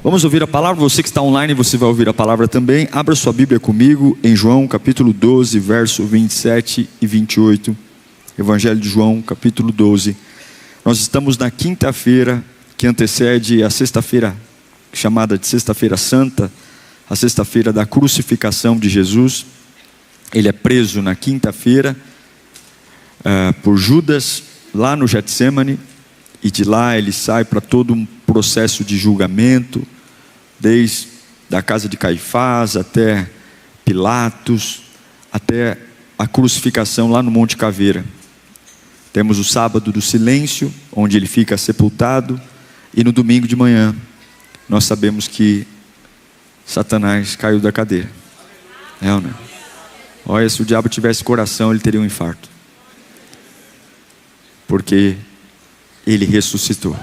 Vamos ouvir a palavra. Você que está online, você vai ouvir a palavra também. Abra sua Bíblia comigo em João capítulo 12, verso 27 e 28. Evangelho de João capítulo 12. Nós estamos na quinta-feira que antecede a sexta-feira, chamada de Sexta-feira Santa, a sexta-feira da crucificação de Jesus. Ele é preso na quinta-feira por Judas, lá no Getsêmani, e de lá ele sai para todo um processo de julgamento, desde a casa de Caifás até Pilatos, até a crucificação lá no Monte Caveira. Temos o sábado do silêncio, onde ele fica sepultado, e no domingo de manhã nós sabemos que Satanás caiu da cadeira. É ou não? Olha, se o diabo tivesse coração, ele teria um infarto, porque ele ressuscitou.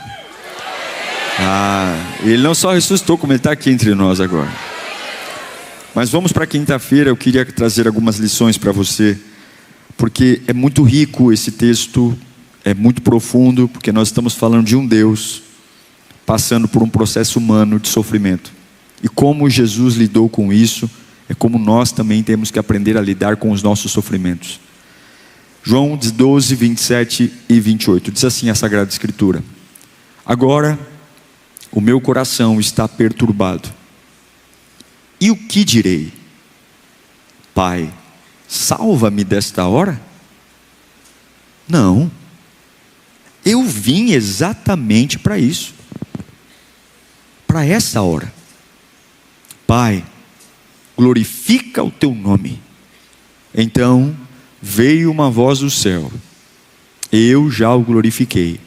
Ele não só ressuscitou, como ele está aqui entre nós agora. Mas vamos para quinta-feira. Eu queria trazer algumas lições para você, porque é muito rico esse texto, é muito profundo, porque nós estamos falando de um Deus passando por um processo humano de sofrimento, e como Jesus lidou com isso, é como nós também temos que aprender a lidar com os nossos sofrimentos. João 12, 27 e 28, diz assim a Sagrada Escritura: agora o meu coração está perturbado, e o que direi? Pai, salva-me desta hora? Não, eu vim exatamente para isso, para essa hora. Pai, glorifica o teu nome. Então veio uma voz do céu: eu já o glorifiquei,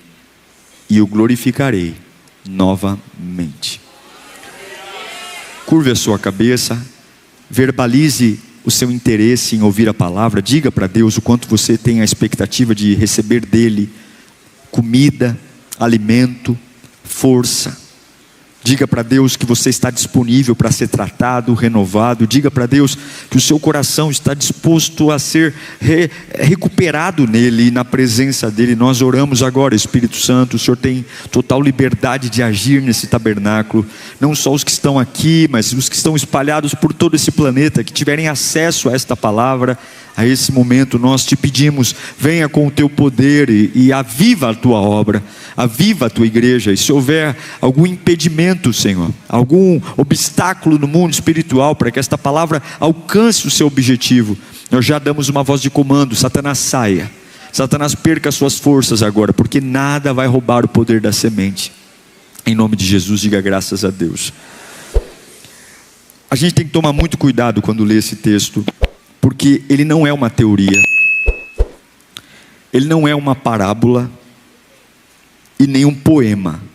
e o glorificarei novamente. Curve a sua cabeça, verbalize o seu interesse em ouvir a palavra. Diga para Deus o quanto você tem a expectativa de receber dele comida, alimento, força. Diga para Deus que você está disponível para ser tratado, renovado. Diga para Deus que o seu coração está disposto a ser recuperado nele e na presença dele. Nós oramos agora, Espírito Santo. O Senhor tem total liberdade de agir nesse tabernáculo. Não só os que estão aqui, mas os que estão espalhados por todo esse planeta, que tiverem acesso a esta palavra, a esse momento. Nós te pedimos, venha com o teu poder e aviva a tua obra, aviva a tua igreja. E se houver algum impedimento, Senhor, algum obstáculo no mundo espiritual para que esta palavra alcance o seu objetivo, nós já damos uma voz de comando: Satanás saia, Satanás perca suas forças agora, porque nada vai roubar o poder da semente. Em nome de Jesus, diga graças a Deus. A gente tem que tomar muito cuidado quando lê esse texto, porque ele não é uma teoria, ele não é uma parábola e nem um poema.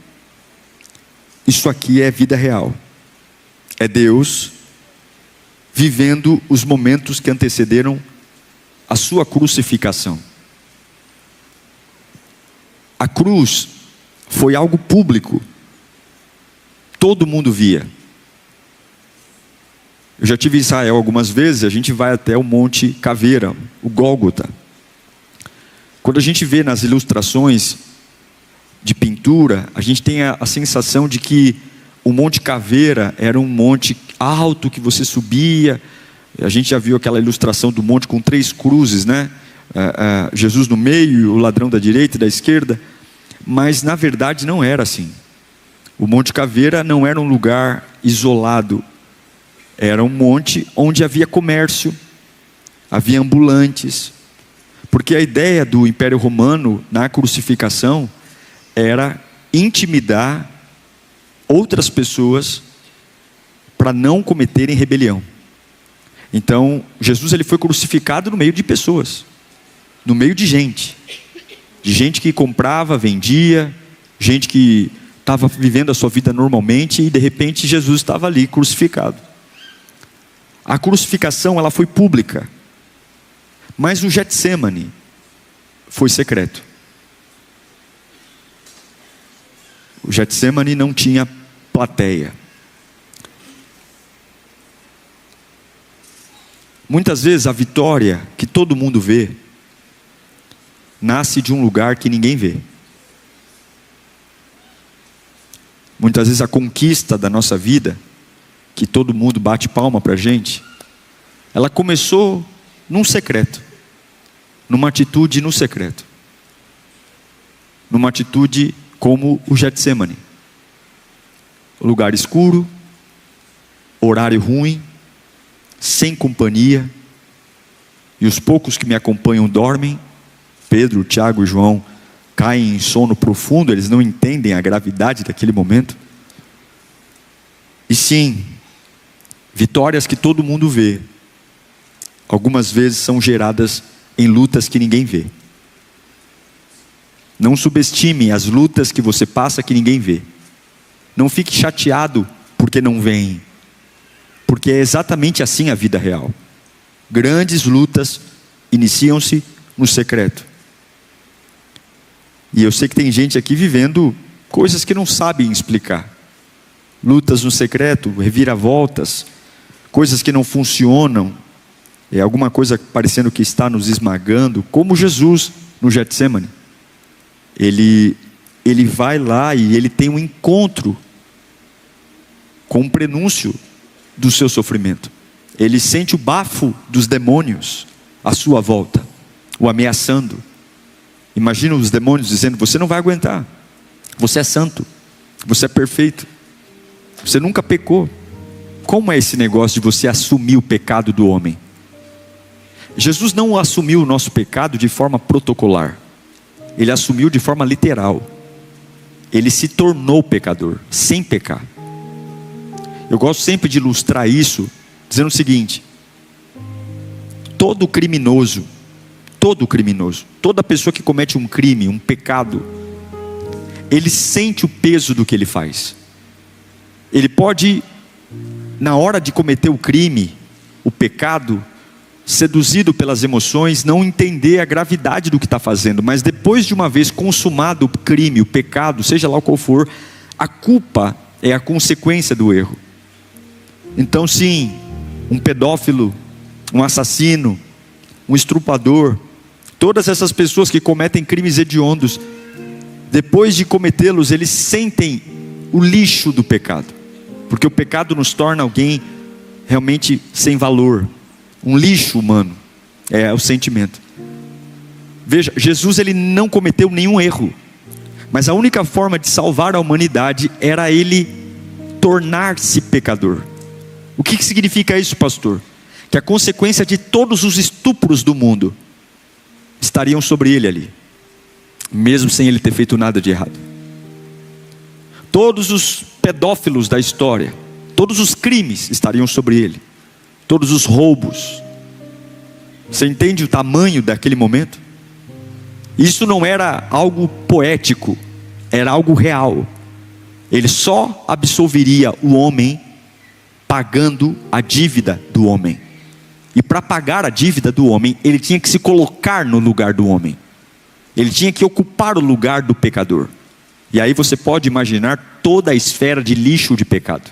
Isso aqui é vida real, é Deus vivendo os momentos que antecederam a sua crucificação. A cruz foi algo público, todo mundo via. Eu já estive em Israel algumas vezes. A gente vai até o Monte Caveira, o Gólgota. Quando a gente vê nas ilustrações de pintura, a gente tem a sensação de que o Monte Caveira era um monte alto que você subia. A gente já viu aquela ilustração do monte com 3 cruzes, né? Jesus no meio, o ladrão da direita e da esquerda. Mas na verdade não era assim. O Monte Caveira não era um lugar isolado. Era um monte onde havia comércio, havia ambulantes, porque a ideia do Império Romano na crucificação era intimidar outras pessoas para não cometerem rebelião. Então Jesus ele foi crucificado no meio de pessoas, no meio de gente que comprava, vendia, gente que estava vivendo a sua vida normalmente, e de repente Jesus estava ali crucificado. A crucificação ela foi pública, mas o Getsêmani foi secreto. O Getsêmani não tinha plateia. Muitas vezes a vitória que todo mundo vê nasce de um lugar que ninguém vê. Muitas vezes a conquista da nossa vida, que todo mundo bate palma para a gente, ela começou num secreto, numa atitude no secreto, numa atitude como o Getsemane. Lugar escuro, horário ruim, sem companhia, e os poucos que me acompanham dormem. Pedro, Tiago e João caem em sono profundo, eles não entendem a gravidade daquele momento. E sim, vitórias que todo mundo vê, algumas vezes são geradas em lutas que ninguém vê. Não subestime as lutas que você passa que ninguém vê. Não fique chateado porque não vem, porque é exatamente assim a vida real. Grandes lutas iniciam-se no secreto. E eu sei que tem gente aqui vivendo coisas que não sabem explicar. Lutas no secreto, reviravoltas, coisas que não funcionam. É alguma coisa parecendo que está nos esmagando, como Jesus no Getsemane. Ele vai lá e ele tem um encontro com um prenúncio do seu sofrimento. Ele sente o bafo dos demônios à sua volta, o ameaçando. Imagina os demônios dizendo: você não vai aguentar, você é santo, você é perfeito, você nunca pecou. Como é esse negócio de você assumir o pecado do homem? Jesus não assumiu o nosso pecado de forma protocolar, ele assumiu de forma literal. Ele se tornou pecador, sem pecar. Eu gosto sempre de ilustrar isso dizendo o seguinte: todo criminoso, toda pessoa que comete um crime, um pecado, ele sente o peso do que ele faz. Ele pode, na hora de cometer o crime, o pecado, seduzido pelas emoções, não entender a gravidade do que está fazendo, mas depois de uma vez consumado o crime, o pecado, seja lá qual for, a culpa é a consequência do erro. Então sim, um pedófilo, um assassino, um estuprador, todas essas pessoas que cometem crimes hediondos, depois de cometê-los, eles sentem o lixo do pecado, porque o pecado nos torna alguém realmente sem valor, um lixo humano, é o sentimento. Veja, Jesus ele não cometeu nenhum erro, mas a única forma de salvar a humanidade era ele tornar-se pecador. O que significa isso, pastor? Que a consequência de todos os estupros do mundo estariam sobre ele ali, mesmo sem ele ter feito nada de errado. Todos os pedófilos da história, todos os crimes estariam sobre ele, todos os roubos. Você entende o tamanho daquele momento? Isso não era algo poético, era algo real. Ele só absolveria o homem pagando a dívida do homem. E para pagar a dívida do homem, ele tinha que se colocar no lugar do homem. Ele tinha que ocupar o lugar do pecador. E aí você pode imaginar toda a esfera de lixo de pecado.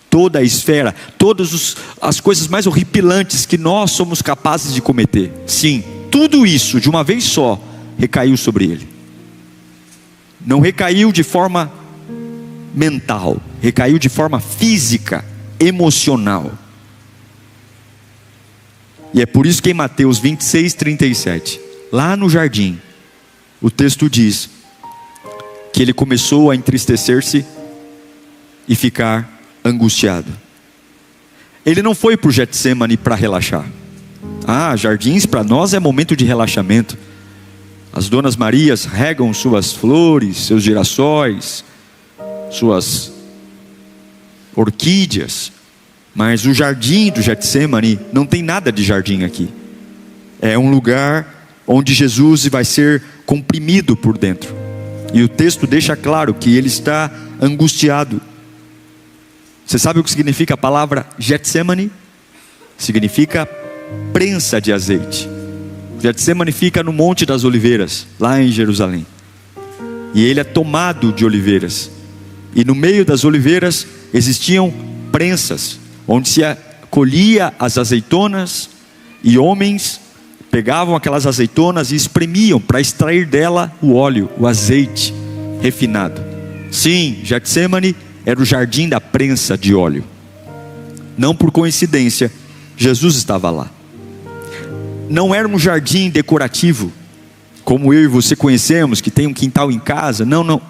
Toda a esfera, todas as coisas mais horripilantes que nós somos capazes de cometer. Sim, tudo isso de uma vez só recaiu sobre ele. Não recaiu de forma mental, recaiu de forma física, emocional. E é por isso que em Mateus 26:37, lá no jardim, o texto diz que ele começou a entristecer-se e ficar angustiado. Ele não foi para o Getsemane para relaxar. Jardins para nós é momento de relaxamento. As donas Marias regam suas flores, seus girassóis, suas orquídeas. Mas o jardim do Getsemane não tem nada de jardim aqui. É um lugar onde Jesus vai ser comprimido por dentro. E o texto deixa claro que ele está angustiado. Você sabe o que significa a palavra Getsemane? Significa prensa de azeite. Getsemane fica no Monte das Oliveiras, lá em Jerusalém. E ele é tomado de oliveiras. E no meio das oliveiras existiam prensas, onde se colhia as azeitonas, e homens pegavam aquelas azeitonas e espremiam para extrair dela o óleo, o azeite refinado. Sim, Getsemane era o jardim da prensa de óleo. Não por coincidência, Jesus estava lá. Não era um jardim decorativo, como eu e você conhecemos, que tem um quintal em casa. Não, não.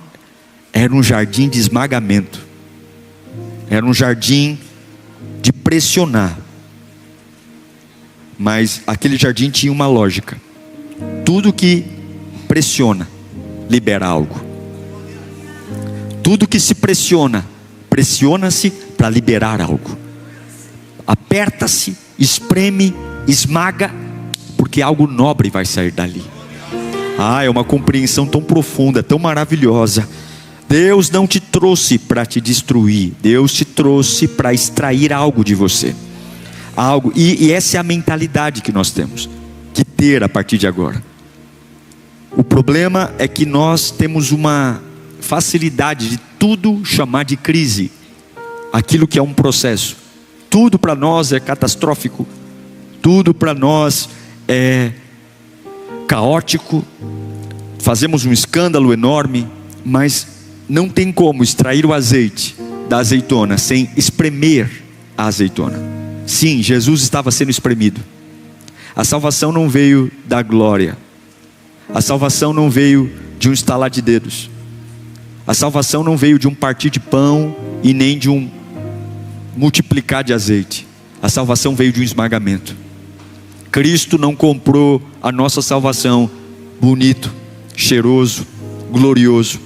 Era um jardim de esmagamento. Era um jardim de pressionar. Mas aquele jardim tinha uma lógica. Tudo que pressiona, libera algo. Tudo que se pressiona, pressiona-se para liberar algo. Aperta-se, espreme, esmaga, porque algo nobre vai sair dali. É uma compreensão tão profunda, tão maravilhosa. Deus não te trouxe para te destruir. Deus te trouxe para extrair algo de você. Algo, e essa é a mentalidade que nós temos que ter a partir de agora. O problema é que nós temos uma facilidade de tudo chamar de crise, aquilo que é um processo. Tudo para nós é catastrófico, tudo para nós é caótico, fazemos um escândalo enorme, mas não tem como extrair o azeite da azeitona sem espremer a azeitona. Sim, Jesus estava sendo espremido. A salvação não veio da glória, a salvação não veio de um estalar de dedos, a salvação não veio de um partir de pão e nem de um multiplicar de azeite. A salvação veio de um esmagamento. Cristo não comprou a nossa salvação bonito, cheiroso, glorioso.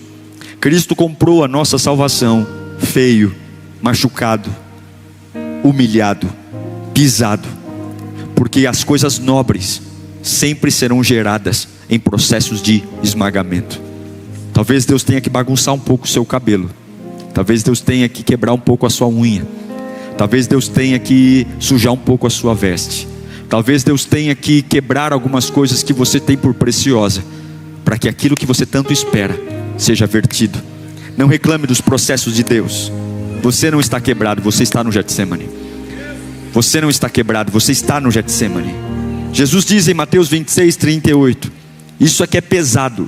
Cristo comprou a nossa salvação feio, machucado, humilhado, pisado. Porque as coisas nobres sempre serão geradas em processos de esmagamento. Talvez Deus tenha que bagunçar um pouco o seu cabelo. Talvez Deus tenha que quebrar um pouco a sua unha. Talvez Deus tenha que sujar um pouco a sua veste. Talvez Deus tenha que quebrar algumas coisas que você tem por preciosa, para que aquilo que você tanto espera seja vertido. Não reclame dos processos de Deus. Você não está quebrado, você está no Getsemane. Você não está quebrado, você está no Getsemane. Jesus diz em Mateus 26, 38. Isso aqui é pesado.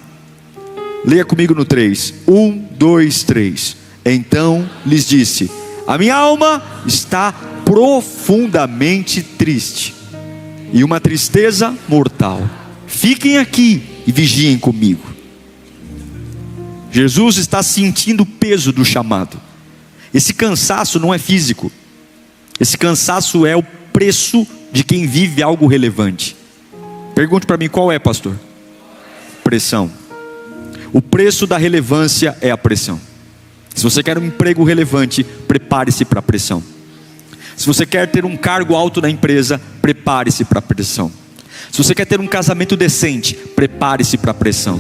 Leia comigo no 3. 1, 2, 3. Então lhes disse: a minha alma está profundamente triste, e uma tristeza mortal. Fiquem aqui e vigiem comigo. Jesus está sentindo o peso do chamado. Esse cansaço não é físico. Esse cansaço é o preço de quem vive algo relevante. Pergunte para mim, qual é, pastor? Pressão. O preço da relevância é a pressão. Se você quer um emprego relevante, prepare-se para a pressão. Se você quer ter um cargo alto na empresa, prepare-se para a pressão. Se você quer ter um casamento decente, prepare-se para a pressão.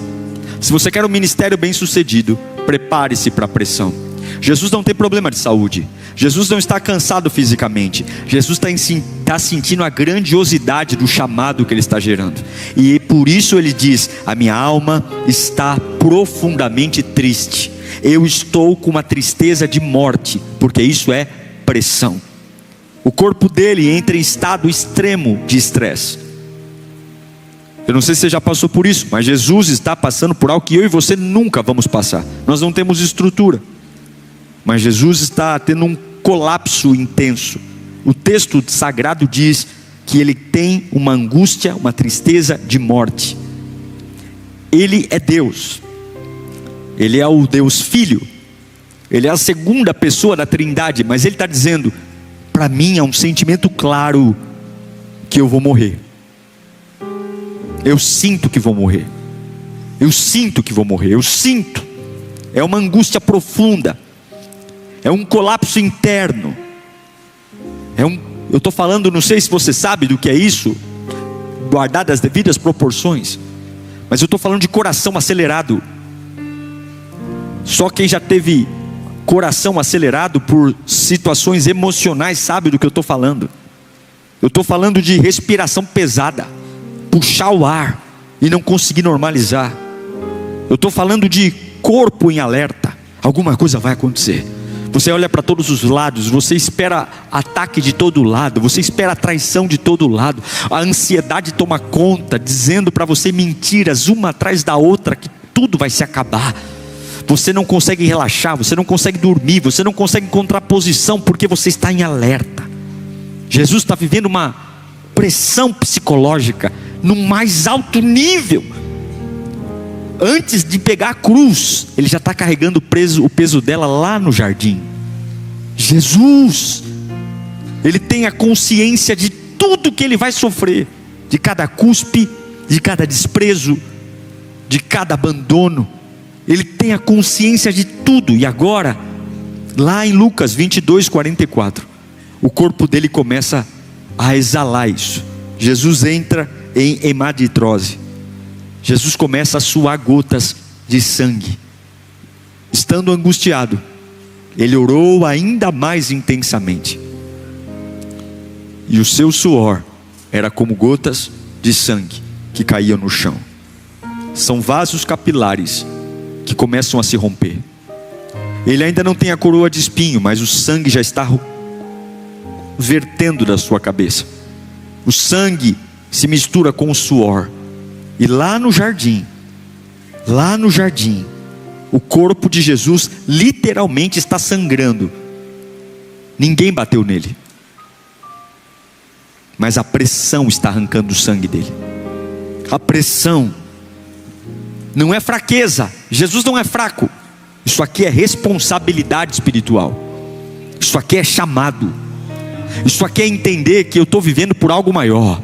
Se você quer um ministério bem sucedido, prepare-se para a pressão. Jesus não tem problema de saúde. Jesus não está cansado fisicamente. Jesus está sentindo a grandiosidade do chamado que Ele está gerando. E por isso Ele diz: a minha alma está profundamente triste. Eu estou com uma tristeza de morte, porque isso é pressão. O corpo dele entra em estado extremo de estresse. Eu não sei se você já passou por isso, mas Jesus está passando por algo que eu e você nunca vamos passar. Nós não temos estrutura, mas Jesus está tendo um colapso intenso. O texto sagrado diz que ele tem uma angústia, uma tristeza de morte. Ele é Deus. Ele é o Deus Filho. Ele é a segunda pessoa da Trindade. Mas ele está dizendo: para mim é um sentimento claro que eu vou morrer. Eu sinto que vou morrer. Eu sinto que vou morrer. Eu sinto. É uma angústia profunda. É um colapso interno. Eu estou falando, não sei se você sabe do que é isso, guardado as devidas proporções, mas eu estou falando de coração acelerado. Só quem já teve coração acelerado por situações emocionais sabe do que eu estou falando. Eu estou falando de respiração pesada, puxar o ar e não conseguir normalizar. Eu estou falando de corpo em alerta. Alguma coisa vai acontecer. Você olha para todos os lados, você espera ataque de todo lado, você espera traição de todo lado. A ansiedade toma conta, dizendo para você mentiras uma atrás da outra, que tudo vai se acabar. você não consegue relaxar, você não consegue dormir, você não consegue encontrar posição, porque você está em alerta. Jesus está vivendo uma pressão psicológica no mais alto nível. Antes de pegar a cruz, ele já está carregando o peso dela lá no jardim. Jesus, ele tem a consciência de tudo que ele vai sofrer, de cada cuspe, de cada desprezo, de cada abandono. Ele tem a consciência de tudo. E agora, lá em Lucas 22:44, o corpo dele começa a exalar isso. Jesus entra em hematidrose. Jesus começa a suar gotas de sangue. Estando angustiado, ele orou ainda mais intensamente, e o seu suor era como gotas de sangue que caíam no chão. São vasos capilares que começam a se romper. Ele ainda não tem a coroa de espinho, mas o sangue já está vertendo da sua cabeça. O sangue se mistura com o suor. E lá no jardim, o corpo de Jesus literalmente está sangrando. Ninguém bateu nele, mas a pressão está arrancando o sangue dele. A pressão não é fraqueza. Jesus não é fraco. Isso aqui é responsabilidade espiritual. Isso aqui é chamado. Isso aqui é entender que eu estou vivendo por algo maior.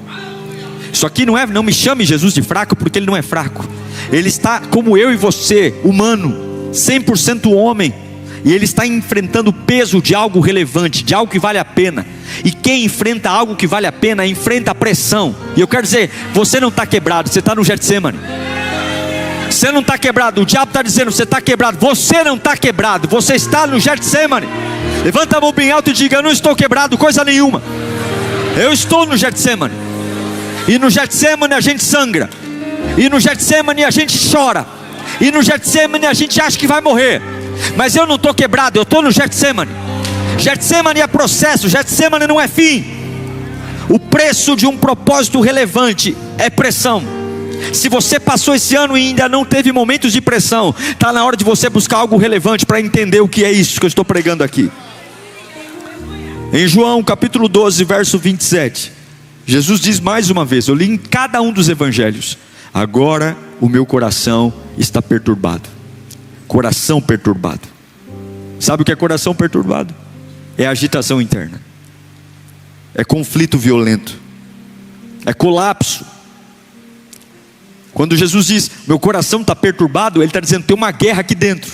Isso aqui não me chame Jesus de fraco, porque ele não é fraco. Ele está como eu e você, humano, 100% homem. E ele está enfrentando o peso de algo relevante, de algo que vale a pena. E quem enfrenta algo que vale a pena, enfrenta a pressão. E eu quero dizer, você não está quebrado, você está no Getsemane. Você não está quebrado, o diabo está dizendo, você está quebrado. Você não está quebrado, você está no Getsemane. Levanta a mão bem alto e diga, eu não estou quebrado, coisa nenhuma. Eu estou no Getsemane. E no Getsemane a gente sangra. E no Getsemane a gente chora. E no Getsemane a gente acha que vai morrer. Mas eu não estou quebrado, eu estou no Getsemane. Getsemane é processo, Getsemane não é fim. O preço de um propósito relevante é pressão. Se você passou esse ano e ainda não teve momentos de pressão, está na hora de você buscar algo relevante para entender o que é isso que eu estou pregando aqui. Em João capítulo 12, verso 27, Jesus diz mais uma vez, eu li em cada um dos evangelhos: agora o meu coração está perturbado. Coração perturbado. Sabe o que é coração perturbado? É agitação interna, é conflito violento, é colapso. Quando Jesus diz, meu coração está perturbado, ele está dizendo, tem uma guerra aqui dentro.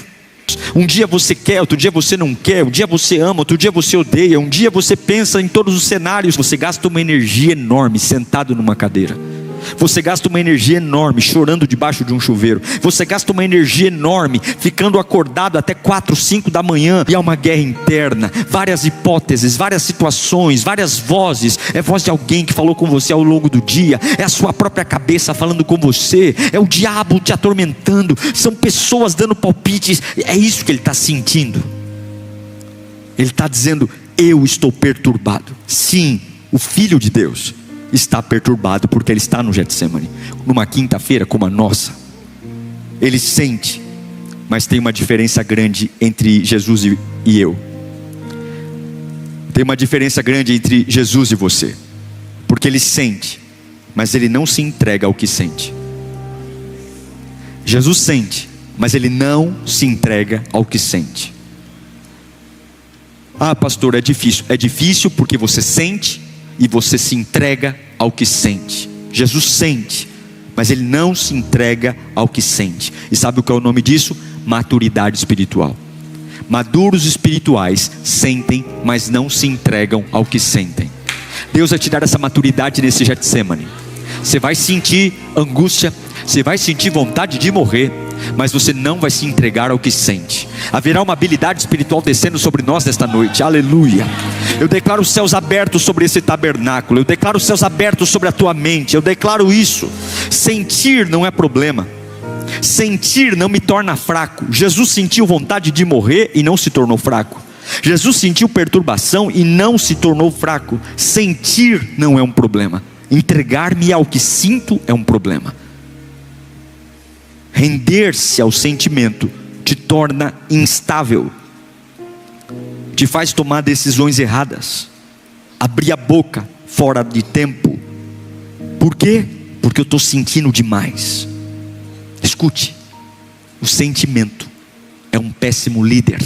Um dia você quer, outro dia você não quer. Um dia você ama, outro dia você odeia. Um dia você pensa em todos os cenários. Você gasta uma energia enorme sentado numa cadeira. Você gasta uma energia enorme chorando debaixo de um chuveiro. Você gasta uma energia enorme ficando acordado até 4, 5 da manhã. E há uma guerra interna, várias hipóteses, várias situações, várias vozes. É voz de alguém que falou com você ao longo do dia, é a sua própria cabeça falando com você, é o diabo te atormentando, são pessoas dando palpites. É isso que ele está sentindo. Ele está dizendo, eu estou perturbado. Sim, o Filho de Deus está perturbado, porque ele está no Getsemane, numa quinta-feira como a nossa. Ele sente, mas tem uma diferença grande entre Jesus e eu. Tem uma diferença grande entre Jesus e você, porque ele sente, mas ele não se entrega ao que sente. Jesus sente, mas ele não se entrega ao que sente. Ah, pastor, é difícil. É difícil porque você sente e você se entrega ao que sente. Jesus sente, mas ele não se entrega ao que sente. E sabe o que é o nome disso? Maturidade espiritual. Maduros espirituais sentem, mas não se entregam ao que sentem. Deus vai te dar essa maturidade nesse Getsemane. Você vai sentir angústia, você vai sentir vontade de morrer, mas você não vai se entregar ao que sente. Haverá uma habilidade espiritual descendo sobre nós nesta noite, aleluia. Eu declaro os céus abertos sobre esse tabernáculo. Eu declaro os céus abertos sobre a tua mente. Eu declaro isso. Sentir não é problema. Sentir não me torna fraco. Jesus sentiu vontade de morrer e não se tornou fraco. Jesus sentiu perturbação e não se tornou fraco. Sentir não é um problema. Entregar-me ao que sinto é um problema. Render-se ao sentimento te te torna instável, te faz tomar decisões erradas, abrir a boca fora de tempo. Por quê? Porque eu estou sentindo demais. Escute, o sentimento é um péssimo líder.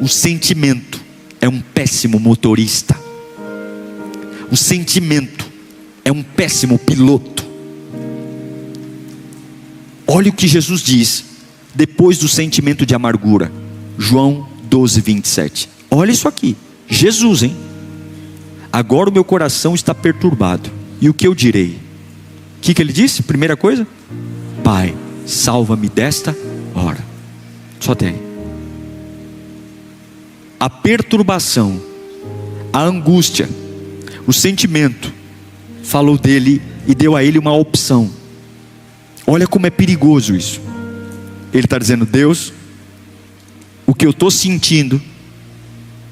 O sentimento é um péssimo motorista. O sentimento é um péssimo piloto. Olha o que Jesus diz depois do sentimento de amargura. João 12, 27. Olha isso aqui, Jesus, hein? Agora o meu coração está perturbado, e o que eu direi? O que ele disse? Primeira coisa: Pai, salva-me desta hora. Só tem. A perturbação, a angústia, o sentimento falou dele e deu a ele uma opção. Olha como é perigoso isso. Ele está dizendo: Deus, o que eu estou sentindo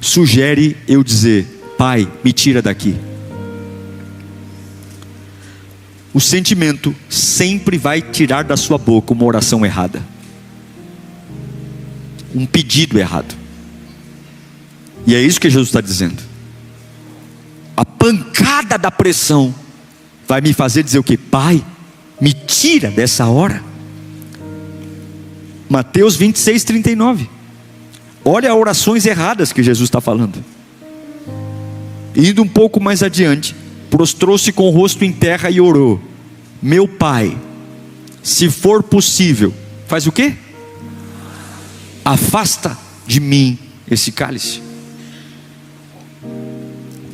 sugere eu dizer: Pai, me tira daqui. O sentimento sempre vai tirar da sua boca uma oração errada, um pedido errado. E é isso que Jesus está dizendo. A pancada da pressão vai me fazer dizer o que? Pai, me tira dessa hora. Mateus 26, 39. Olha as orações erradas que Jesus está falando. Indo um pouco mais adiante, prostrou-se com o rosto em terra e orou: Meu Pai, se for possível, faz o quê? Afasta de mim esse cálice.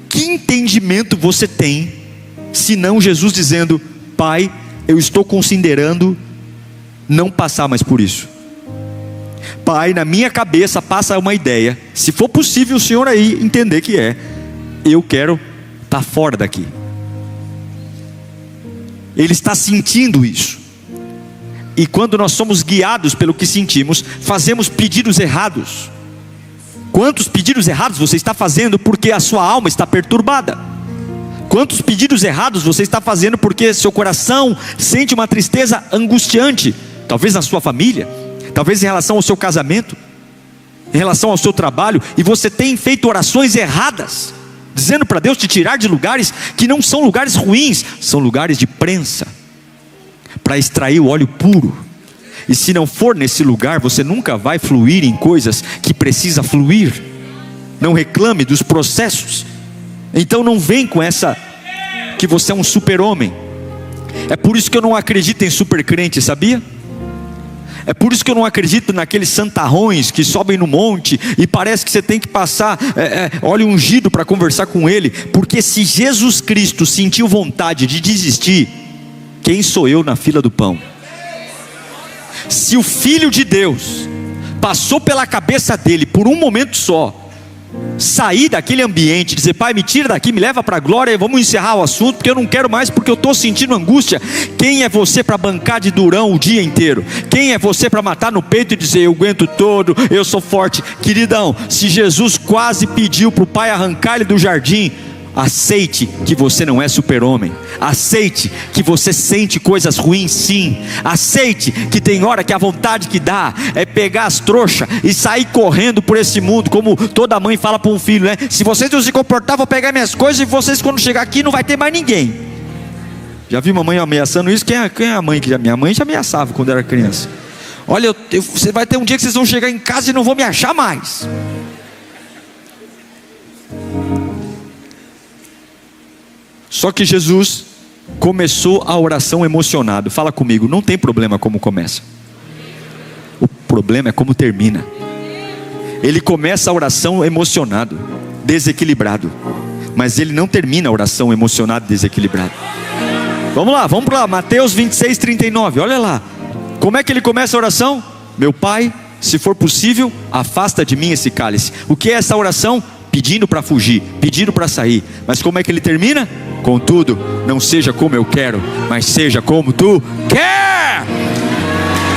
Que entendimento você tem, senão Jesus dizendo: Pai, eu estou considerando não passar mais por isso. Pai, na minha cabeça passa uma ideia, se for possível o Senhor aí entender que eu quero estar fora daqui. Ele está sentindo isso. E quando nós somos guiados pelo que sentimos, fazemos pedidos errados. Quantos pedidos errados você está fazendo porque a sua alma está perturbada? Quantos pedidos errados você está fazendo porque seu coração sente uma tristeza angustiante? Talvez na sua família, talvez em relação ao seu casamento, em relação ao seu trabalho, e você tem feito orações erradas, dizendo para Deus te tirar de lugares que não são lugares ruins, são lugares de prensa, para extrair o óleo puro. E se não for nesse lugar, você nunca vai fluir em coisas que precisa fluir. Não reclame dos processos. Então não vem com essa que você é um super-homem. É por isso que eu não acredito em super-crente, sabia? É por isso que eu não acredito naqueles santarrões que sobem no monte e parece que você tem que passar óleo ungido para conversar com ele. Porque se Jesus Cristo sentiu vontade de desistir, quem sou eu na fila do pão? Se o Filho de Deus passou pela cabeça dele por um momento só, sair daquele ambiente, dizer: Pai, me tira daqui, me leva para a glória, vamos encerrar o assunto, porque eu não quero mais, porque eu estou sentindo angústia. Quem é você para bancar de durão o dia inteiro? Quem é você para matar no peito e dizer: eu aguento todo, eu sou forte? Queridão, se Jesus quase pediu para o Pai arrancar ele do jardim, aceite que você não é super-homem. Aceite que você sente coisas ruins, sim. Aceite que tem hora que a vontade que dá é pegar as trouxas e sair correndo por esse mundo, como toda mãe fala para um filho, né? Se vocês não se comportar, vou pegar minhas coisas, e vocês quando chegar aqui não vai ter mais ninguém. Já vi mamãe ameaçando isso? Quem é a mãe que minha mãe já ameaçava quando era criança? Olha, você vai ter um dia que vocês vão chegar em casa e não vão me achar mais. Só que Jesus começou a oração emocionado. Fala comigo, não tem problema como começa. O problema é como termina. Ele começa a oração emocionado, desequilibrado, mas ele não termina a oração emocionado, desequilibrado. Vamos lá, Mateus 26, 39, olha lá. Como é que ele começa a oração? Meu Pai, se for possível, afasta de mim esse cálice. O que é essa oração? Pedindo para fugir, pedindo para sair. Mas como é que ele termina? Contudo, não seja como eu quero, mas seja como tu quer.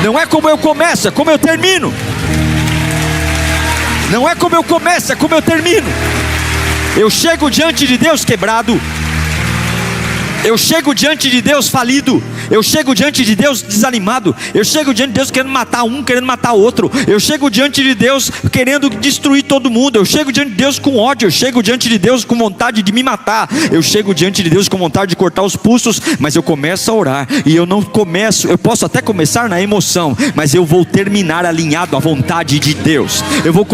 Não é como eu começo, é como eu termino. Não é como eu começo, é como eu termino. Eu chego diante de Deus quebrado, eu chego diante de Deus falido, Eu chego diante de Deus desanimado. Eu chego diante de Deus querendo matar um, querendo matar outro. Eu chego diante de Deus querendo destruir todo mundo. Eu chego diante de Deus com ódio. Eu chego diante de Deus com vontade de me matar. Eu chego diante de Deus com vontade de cortar os pulsos. Mas eu começo a orar, e eu não começo, eu posso até começar na emoção, mas eu vou terminar alinhado à vontade de Deus. Eu vou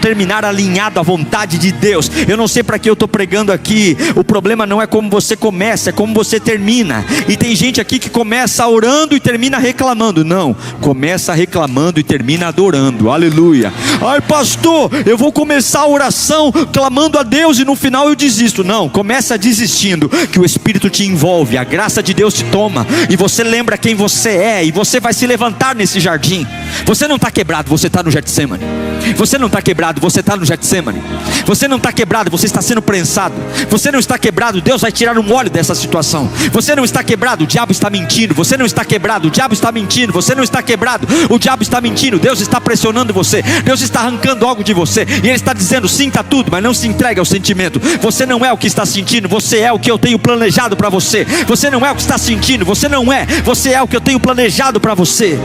terminar alinhado à vontade de Deus. Eu não sei para que eu estou pregando aqui. O problema não é como você começa, é como você termina. E tem gente aqui que começa orando e termina reclamando. Não, começa reclamando e termina adorando. Aleluia. Ai pastor, eu vou começar a oração clamando a Deus e no final eu desisto. Não, começa desistindo, que o Espírito te envolve, a graça de Deus te toma, e você lembra quem você é, e você vai se levantar nesse jardim. Você não está quebrado, você está no Getsemane. Você não está quebrado, você está no Getsemane. Você não está quebrado, você está sendo prensado. Você não está quebrado, Deus vai tirar um óleo dessa situação. Você não está quebrado, o diabo está mentindo. Você não está quebrado, o diabo está mentindo. Você não está quebrado, o diabo está mentindo. Deus está pressionando você, Deus está arrancando algo de você, e Ele está dizendo: sinta tudo, mas não se entregue ao sentimento. Você não é o que está sentindo, você é o que eu tenho planejado para você. Você não é o que está sentindo, você não é, você é o que eu tenho planejado para você.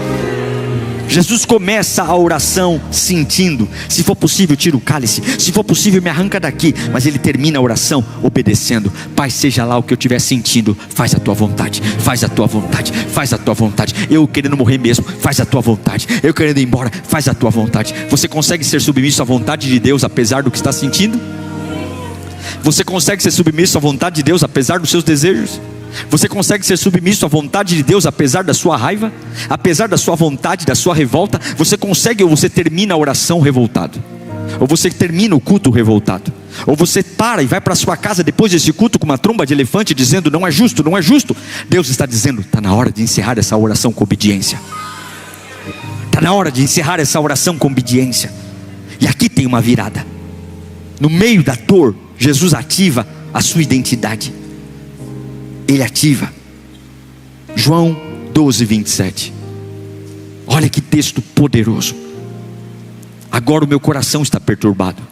Jesus começa a oração sentindo. Se for possível, tira o cálice. Se for possível, me arranca daqui. Mas ele termina a oração obedecendo. Pai, seja lá o que eu estiver sentindo, faz a tua vontade, faz a tua vontade, faz a tua vontade. Eu querendo morrer mesmo, faz a tua vontade. Eu querendo ir embora, faz a tua vontade. Você consegue ser submisso à vontade de Deus apesar do que está sentindo? Você consegue ser submisso à vontade de Deus apesar dos seus desejos? Você consegue ser submisso à vontade de Deus apesar da sua raiva, apesar da sua vontade, da sua revolta? Você consegue, ou você termina a oração revoltado? Ou você termina o culto revoltado? Ou você para e vai para sua casa depois desse culto com uma tromba de elefante dizendo: não é justo, não é justo? Deus está dizendo: está na hora de encerrar essa oração com obediência. Está na hora de encerrar essa oração com obediência. E aqui tem uma virada. No meio da dor, Jesus ativa a sua identidade. Ele ativa. João 12, 27. Olha que texto poderoso. Agora o meu coração está perturbado.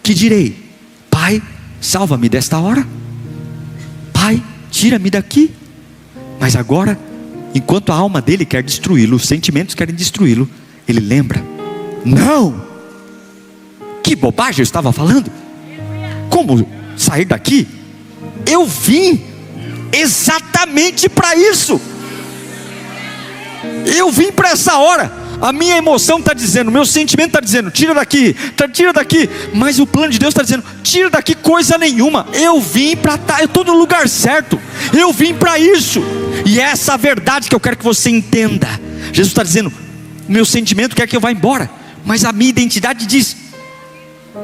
Que direi? Pai, salva-me desta hora. Pai, tira-me daqui. Mas agora, enquanto a alma dele quer destruí-lo, os sentimentos querem destruí-lo, ele lembra: não, que bobagem eu estava falando. Como sair daqui? Eu vim exatamente para isso. Eu vim para essa hora. A minha emoção está dizendo, o meu sentimento está dizendo: tira daqui, tira daqui. Mas o plano de Deus está dizendo: tira daqui coisa nenhuma. Eu vim para estar, eu estou no lugar certo. Eu vim para isso. E é essa a verdade que eu quero que você entenda. Jesus está dizendo: meu sentimento quer que eu vá embora, mas a minha identidade diz: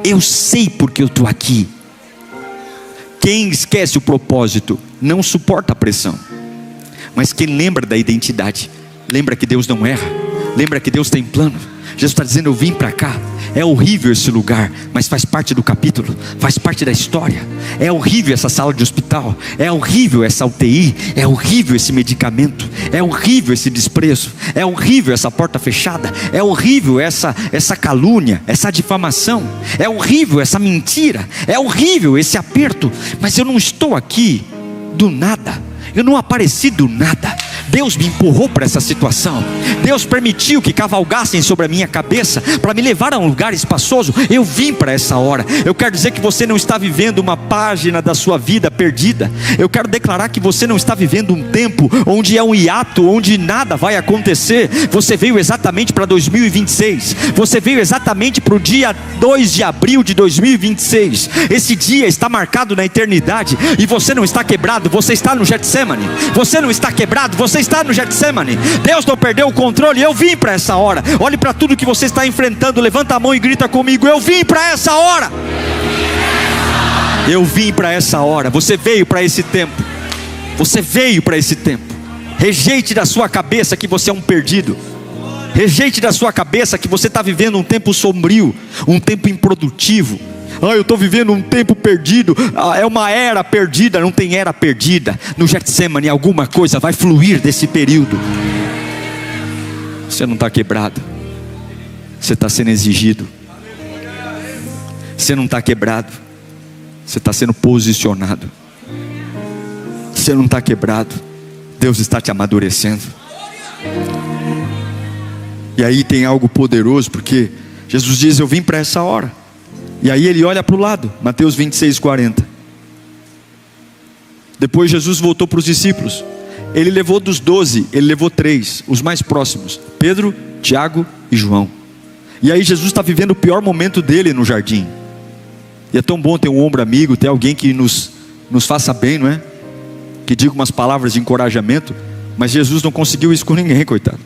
eu sei porque eu estou aqui. Quem esquece o propósito não suporta a pressão. Mas quem lembra da identidade, lembra que Deus não erra, lembra que Deus tem plano. Jesus está dizendo: eu vim para cá. É horrível esse lugar, mas faz parte do capítulo, faz parte da história. É horrível essa sala de hospital, é horrível essa UTI, é horrível esse medicamento, é horrível esse desprezo, é horrível essa porta fechada, é horrível essa calúnia, essa difamação, é horrível essa mentira, é horrível esse aperto. Mas eu não estou aqui do nada, eu não apareci do nada. Deus me empurrou para essa situação. Deus permitiu que cavalgassem sobre a minha cabeça para me levar a um lugar espaçoso. Eu vim para essa hora. Eu quero dizer que você não está vivendo uma página da sua vida perdida. Eu quero declarar que você não está vivendo um tempo onde é um hiato, onde nada vai acontecer. Você veio exatamente para 2026. Você veio exatamente para o dia 2 de abril de 2026. Esse dia está marcado na eternidade. E você não está quebrado, você está no Getsemane. Você não está quebrado, você está no Getsemane. Deus não perdeu o controle. Eu vim para essa hora. Olhe para tudo que você está enfrentando. Levanta a mão e grita comigo: eu vim para essa hora. Eu vim para essa hora. Você veio para esse tempo. Você veio para esse tempo. Rejeite da sua cabeça que você é um perdido. Rejeite da sua cabeça que você está vivendo um tempo sombrio, um tempo improdutivo. Eu estou vivendo um tempo perdido. É uma era perdida. Não tem era perdida. No Getsemane alguma coisa vai fluir desse período. Você não está quebrado, você está sendo exigido. Você não está quebrado, você está sendo posicionado. Você não está quebrado, Deus está te amadurecendo. E aí tem algo poderoso, porque Jesus diz: eu vim para essa hora. E aí ele olha para o lado, Mateus 26:40. Depois Jesus voltou para os discípulos. Ele levou dos 12, ele levou 3, os mais próximos: Pedro, Tiago e João. E aí Jesus está vivendo o pior momento dele no jardim. E é tão bom ter um ombro amigo, ter alguém que nos faça bem, não é? Que diga umas palavras de encorajamento. Mas Jesus não conseguiu isso com ninguém, coitado.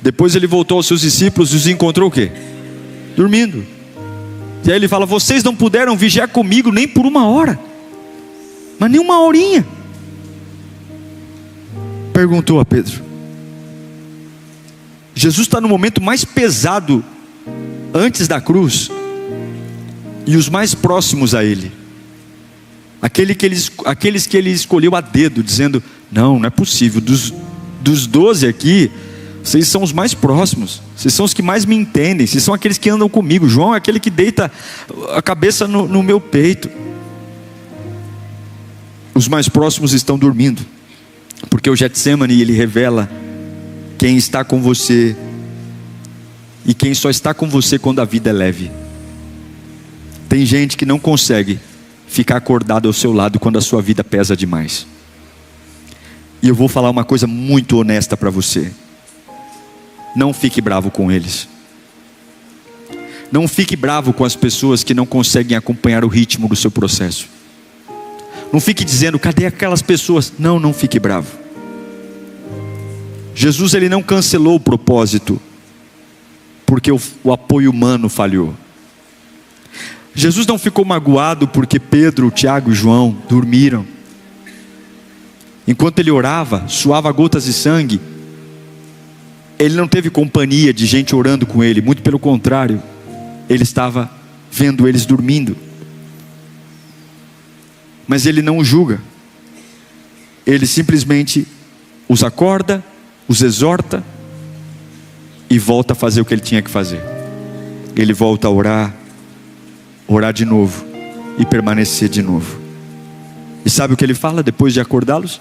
Depois ele voltou aos seus discípulos e os encontrou o quê? Dormindo. E aí ele fala: vocês não puderam vigiar comigo nem por 1 hora, mas nem 1 horinha. Perguntou a Pedro. Jesus está no momento mais pesado antes da cruz, e os mais próximos a ele, aqueles que ele escolheu a dedo, dizendo: não é possível, dos 12 aqui, vocês são os mais próximos, vocês são os que mais me entendem, vocês são aqueles que andam comigo. João é aquele que deita a cabeça no meu peito. Os mais próximos estão dormindo, porque o Getsemane, ele revela quem está com você e quem só está com você quando a vida é leve. Tem gente que não consegue ficar acordado ao seu lado quando a sua vida pesa demais. E eu vou falar uma coisa muito honesta para você: não fique bravo com eles. Não fique bravo com as pessoas que não conseguem acompanhar o ritmo do seu processo. Não fique dizendo: cadê aquelas pessoas? Não fique bravo. Jesus, ele não cancelou o propósito porque o apoio humano falhou. Jesus não ficou magoado porque Pedro, Tiago e João dormiram. Enquanto ele orava, suava gotas de sangue, ele não teve companhia de gente orando com ele. Muito pelo contrário, ele estava vendo eles dormindo. Mas ele não os julga. Ele simplesmente os acorda, os exorta e volta a fazer o que ele tinha que fazer. Ele volta a orar de novo e permanecer de novo. E sabe o que ele fala depois de acordá-los?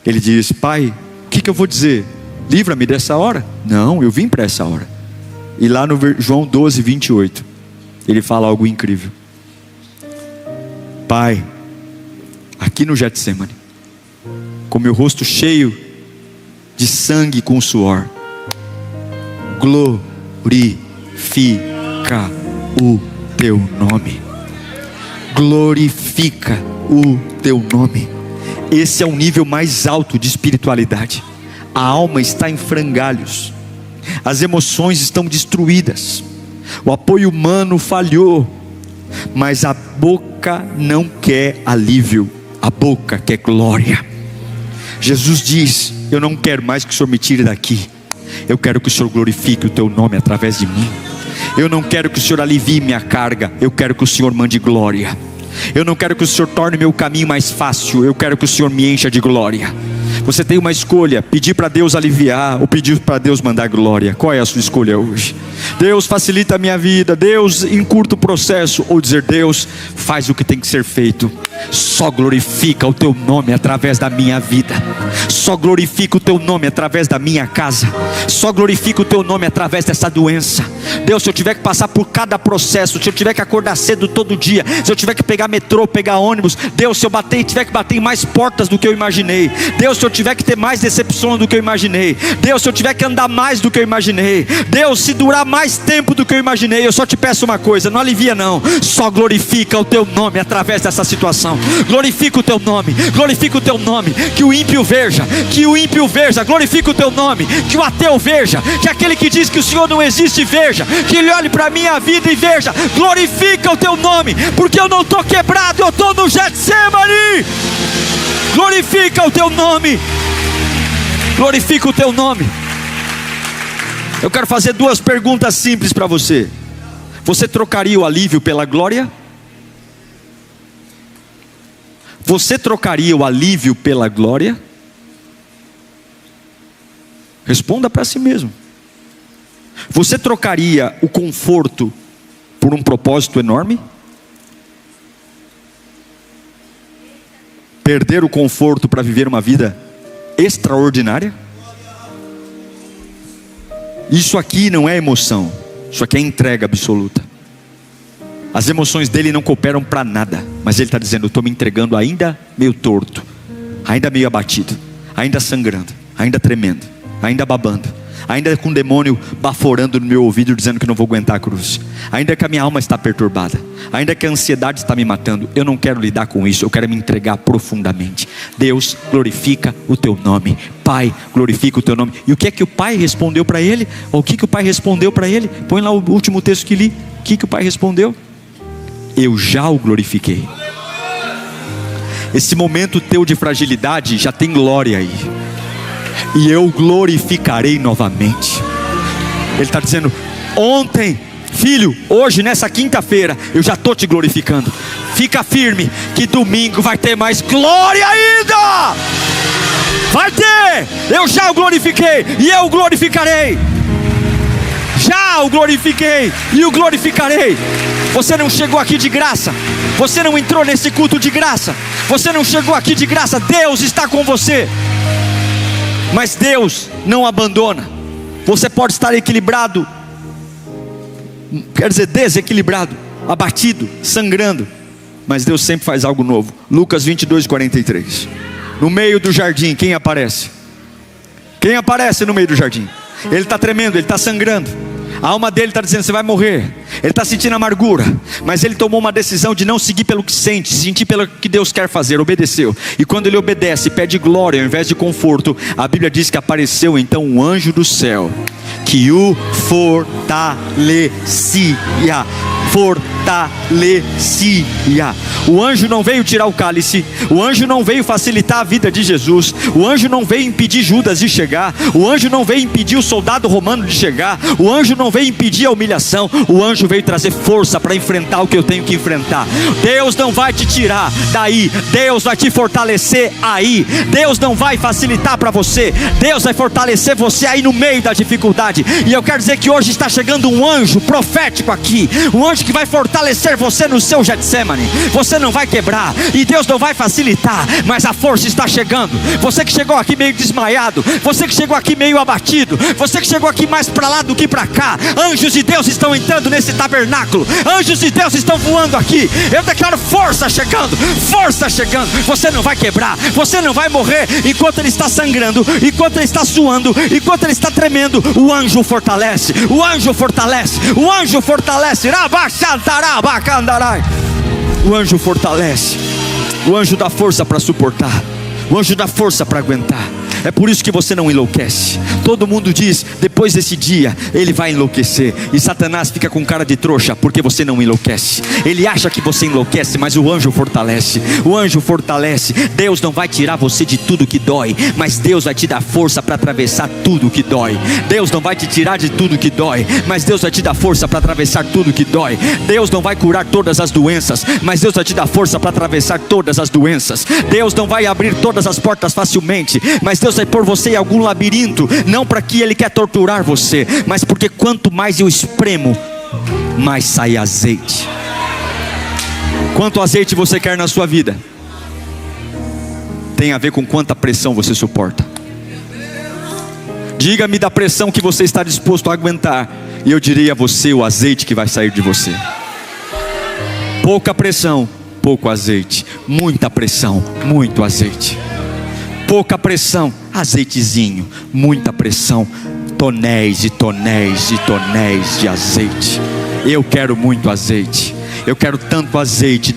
Ele diz: Pai, o que eu vou dizer? Livra-me dessa hora? Não, eu vim para essa hora. E lá no João 12:28, ele fala algo incrível: Pai, aqui no Getsemane, com meu rosto cheio de sangue com suor, glorifica o teu nome. Glorifica o teu nome. Esse é o nível mais alto de espiritualidade. A alma está em frangalhos, as emoções estão destruídas, o apoio humano falhou, mas a boca não quer alívio, a boca quer glória. Jesus diz: eu não quero mais que o Senhor me tire daqui, eu quero que o Senhor glorifique o teu nome através de mim. Eu não quero que o Senhor alivie minha carga, eu quero que o Senhor mande glória. Eu não quero que o Senhor torne meu caminho mais fácil, eu quero que o Senhor me encha de glória. Você tem uma escolha: pedir para Deus aliviar ou pedir para Deus mandar glória. Qual é a sua escolha hoje? Deus, facilita a minha vida. Deus, encurta o processo. Ou dizer: Deus, faz o que tem que ser feito. Só glorifica o teu nome através da minha vida. Só glorifica o teu nome através da minha casa. Só glorifica o teu nome através dessa doença. Deus, se eu tiver que passar por cada processo, se eu tiver que acordar cedo todo dia, se eu tiver que pegar metrô, pegar ônibus, Deus, se eu tiver que bater em mais portas do que eu imaginei, Deus, se eu tiver que ter mais decepções do que eu imaginei, Deus, se eu tiver que andar mais do que eu imaginei, Deus, se durar mais tempo do que eu imaginei, eu só te peço uma coisa: não alivia não, só glorifica o teu nome através dessa situação. Glorifica o teu nome, glorifica o teu nome. Que o ímpio veja, glorifica o teu nome. Que o ateu veja, que aquele que diz que o Senhor não existe veja, que ele olhe para a minha vida e veja: glorifica o teu nome, porque eu não estou quebrado, eu estou no Getsemane. Glorifica o teu nome, glorifica o teu nome. Eu quero fazer 2 perguntas simples para você. Você trocaria o alívio pela glória? Você trocaria o alívio pela glória? Responda para si mesmo. Você trocaria o conforto por um propósito enorme? Perder o conforto para viver uma vida extraordinária. Isso aqui não é emoção, isso aqui é entrega absoluta. As emoções dele não cooperam para nada, mas ele está dizendo: eu estou me entregando ainda meio torto, ainda meio abatido, ainda sangrando, ainda tremendo, ainda babando, ainda com o demônio baforando no meu ouvido dizendo que não vou aguentar a cruz, ainda que a minha alma está perturbada, ainda que a ansiedade está me matando. Eu não quero lidar com isso, eu quero me entregar profundamente. Deus, glorifica o teu nome. Pai, glorifica o teu nome. E o que é que o pai respondeu para ele? Ou o que o pai respondeu para ele? Põe lá o último texto que li. O que o pai respondeu? Eu já o glorifiquei. Esse momento teu de fragilidade já tem glória aí, e eu glorificarei novamente. Ele está dizendo: ontem, filho, hoje, nessa quinta-feira, eu já estou te glorificando. Fica firme, que domingo vai ter mais glória ainda. Vai ter. Eu já o glorifiquei, e eu o glorificarei. Já o glorifiquei, e o glorificarei. Você não chegou aqui de graça, você não entrou nesse culto de graça, você não chegou aqui de graça. Deus está com você, mas Deus não abandona. Você pode estar equilibrado, quer dizer, desequilibrado, abatido, sangrando, mas Deus sempre faz algo novo. Lucas 22:43. No meio do jardim, quem aparece? Quem aparece no meio do jardim? Ele está tremendo, ele está sangrando. A alma dele está dizendo: você vai morrer. Ele está sentindo amargura, mas ele tomou uma decisão de não seguir pelo que sente, sentir pelo que Deus quer fazer. Obedeceu. E quando ele obedece, pede glória ao invés de conforto, a Bíblia diz que apareceu então um anjo do céu que o fortalecia. O anjo não veio tirar o cálice, o anjo não veio facilitar a vida de Jesus, o anjo não veio impedir Judas de chegar, o anjo não veio impedir o soldado romano de chegar, o anjo não veio impedir a humilhação. O anjo veio trazer força para enfrentar o que eu tenho que enfrentar. Deus não vai te tirar daí, Deus vai te fortalecer aí. Deus não vai facilitar para você, Deus vai fortalecer você aí no meio da dificuldade. E eu quero dizer que hoje está chegando um anjo profético aqui, um anjo que vai fortalecer você no seu Getsemane. Você não vai quebrar, e Deus não vai facilitar, mas a força está chegando. Você que chegou aqui meio desmaiado, você que chegou aqui meio abatido, você que chegou aqui mais para lá do que para cá, anjos de Deus estão entrando nesse tabernáculo, anjos de Deus estão voando aqui. Eu declaro força chegando, força chegando. Você não vai quebrar, você não vai morrer. Enquanto ele está sangrando, enquanto ele está suando, enquanto ele está tremendo, o anjo fortalece, o anjo fortalece, o anjo fortalece. O anjo fortalece, o anjo dá força para suportar, o anjo dá força para aguentar. É por isso que você não enlouquece. Todo mundo diz: depois desse dia ele vai enlouquecer. E Satanás fica com cara de trouxa, porque você não enlouquece. Ele acha que você enlouquece, mas o anjo fortalece. O anjo fortalece. Deus não vai tirar você de tudo que dói, mas Deus vai te dar força para atravessar tudo que dói. Deus não vai te tirar de tudo que dói, mas Deus vai te dar força para atravessar tudo que dói. Deus não vai curar todas as doenças, mas Deus vai te dar força para atravessar todas as doenças. Deus não vai abrir todas as portas facilmente, mas Deus vai pôr você em algum labirinto, não para que Ele quer torturar você, mas porque quanto mais eu espremo, mais sai azeite. Quanto azeite você quer na sua vida? Tem a ver com quanta pressão você suporta. Diga-me da pressão que você está disposto a aguentar, e eu direi a você o azeite que vai sair de você. Pouca pressão, pouco azeite. Muita pressão, muito azeite. Pouca pressão, azeitezinho. Muita pressão, tonéis e tonéis e tonéis de azeite. Eu quero muito azeite. Eu quero tanto azeite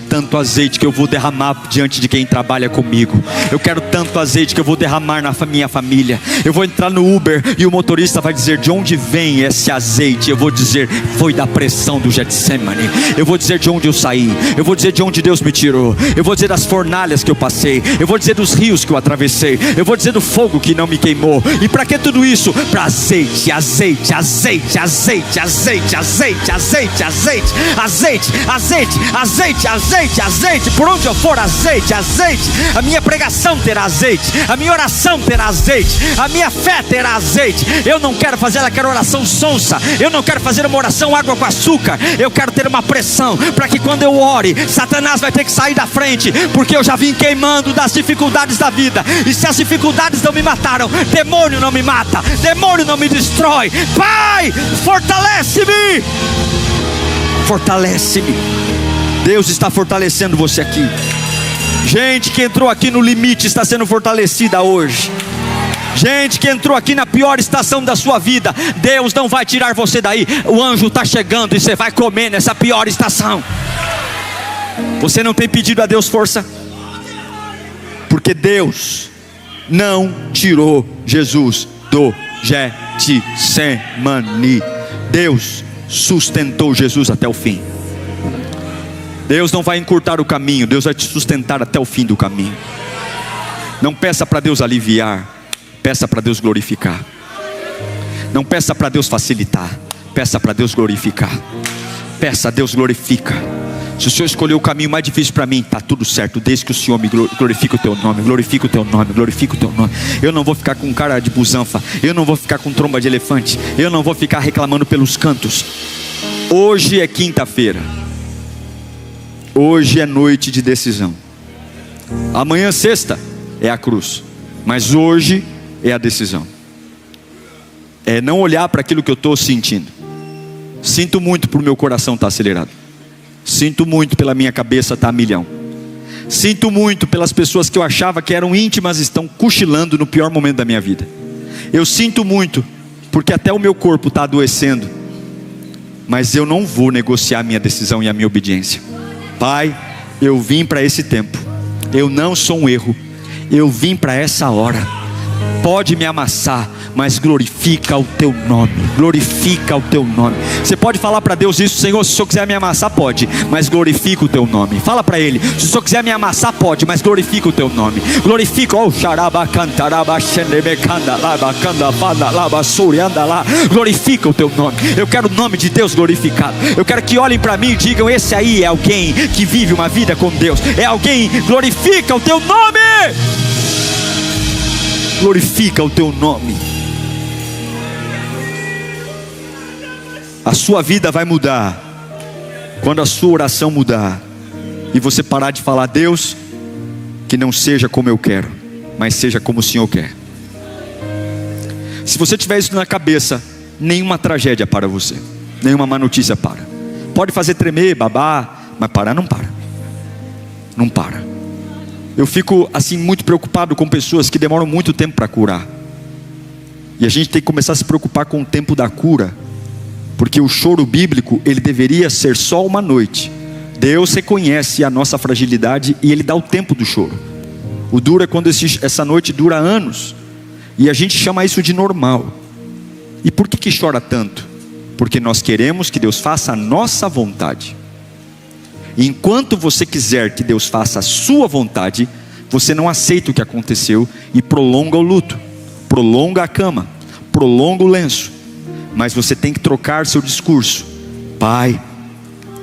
que eu vou derramar diante de quem trabalha comigo. Eu quero tanto azeite que eu vou derramar na minha família. Eu vou entrar no Uber e o motorista vai dizer: de onde vem esse azeite? Eu vou dizer: foi da pressão do Getsemane. Eu vou dizer de onde eu saí. Eu vou dizer de onde Deus me tirou. Eu vou dizer das fornalhas que eu passei. Eu vou dizer dos rios que eu atravessei. Eu vou dizer do fogo que não me queimou. E para que tudo isso? Para azeite, azeite, azeite, azeite, azeite, azeite, azeite, azeite, azeite, azeite. azeite, azeite, azeite, azeite. Por onde eu for, azeite, azeite. A minha pregação terá azeite, a minha oração terá azeite, a minha fé terá azeite. Eu não quero fazer aquela oração sonsa, eu não quero fazer uma oração água com açúcar. Eu quero ter uma pressão, para que quando eu ore, Satanás vai ter que sair da frente, porque eu já vim queimando das dificuldades da vida. E se as dificuldades não me mataram, demônio não me mata, demônio não me destrói. Pai, fortalece-me, fortalece-me. Deus está fortalecendo você aqui. Gente que entrou aqui no limite está sendo fortalecida hoje. Gente que entrou aqui na pior estação da sua vida, Deus não vai tirar você daí. O anjo está chegando e você vai comer nessa pior estação. Você não tem pedido a Deus força? Porque Deus não tirou Jesus do Getsemane. Deus sustentou Jesus até o fim. Deus não vai encurtar o caminho, Deus vai te sustentar até o fim do caminho. Não peça para Deus aliviar, peça para Deus glorificar. Não peça para Deus facilitar, peça para Deus glorificar. Peça a Deus, glorifica. Se o Senhor escolheu o caminho mais difícil para mim, está tudo certo, desde que o Senhor me glorifique o teu nome, glorifique o teu nome, glorifique o teu nome. Eu não vou ficar com cara de busanfa, eu não vou ficar com tromba de elefante, eu não vou ficar reclamando pelos cantos. Hoje é quinta-feira, hoje é noite de decisão. Amanhã, sexta, é a cruz, mas hoje é a decisão. É não olhar para aquilo que eu estou sentindo. Sinto muito por meu coração estar acelerado. Sinto muito pela minha cabeça estar a milhão. Sinto muito pelas pessoas que eu achava que eram íntimas e estão cochilando no pior momento da minha vida. Eu sinto muito porque até o meu corpo está adoecendo. Mas eu não vou negociar a minha decisão e a minha obediência. Pai, eu vim para esse tempo. Eu não sou um erro. Eu vim para essa hora. Pode me amassar, mas glorifica o teu nome. Glorifica o teu nome. Você pode falar para Deus isso: Senhor, se o Senhor quiser me amassar, pode, mas glorifica o teu nome. Fala para Ele: se o Senhor quiser me amassar, pode, mas glorifica o teu nome. Glorifica, oh xaraba cantaraba xenebe candalaba candabala suriandala. Glorifica o teu nome. Eu quero o nome de Deus glorificado. Eu quero que olhem para mim e digam: esse aí é alguém que vive uma vida com Deus. É alguém, glorifica o teu nome. Glorifica o teu nome. A sua vida vai mudar quando a sua oração mudar e você parar de falar: Deus, que não seja como eu quero, mas seja como o Senhor quer. Se você tiver isso na cabeça, nenhuma tragédia para você, nenhuma má notícia para. Pode fazer tremer, babar, mas parar não para. Não para. Eu fico assim muito preocupado com pessoas que demoram muito tempo para curar. E a gente tem que começar a se preocupar com o tempo da cura, porque o choro bíblico, ele deveria ser só uma noite. Deus reconhece a nossa fragilidade e Ele dá o tempo do choro. O duro é quando essa noite dura anos, e a gente chama isso de normal. E por que chora tanto? Porque nós queremos que Deus faça a nossa vontade. E enquanto você quiser que Deus faça a sua vontade, você não aceita o que aconteceu e prolonga o luto, prolonga a cama, prolonga o lenço. Mas você tem que trocar seu discurso: Pai,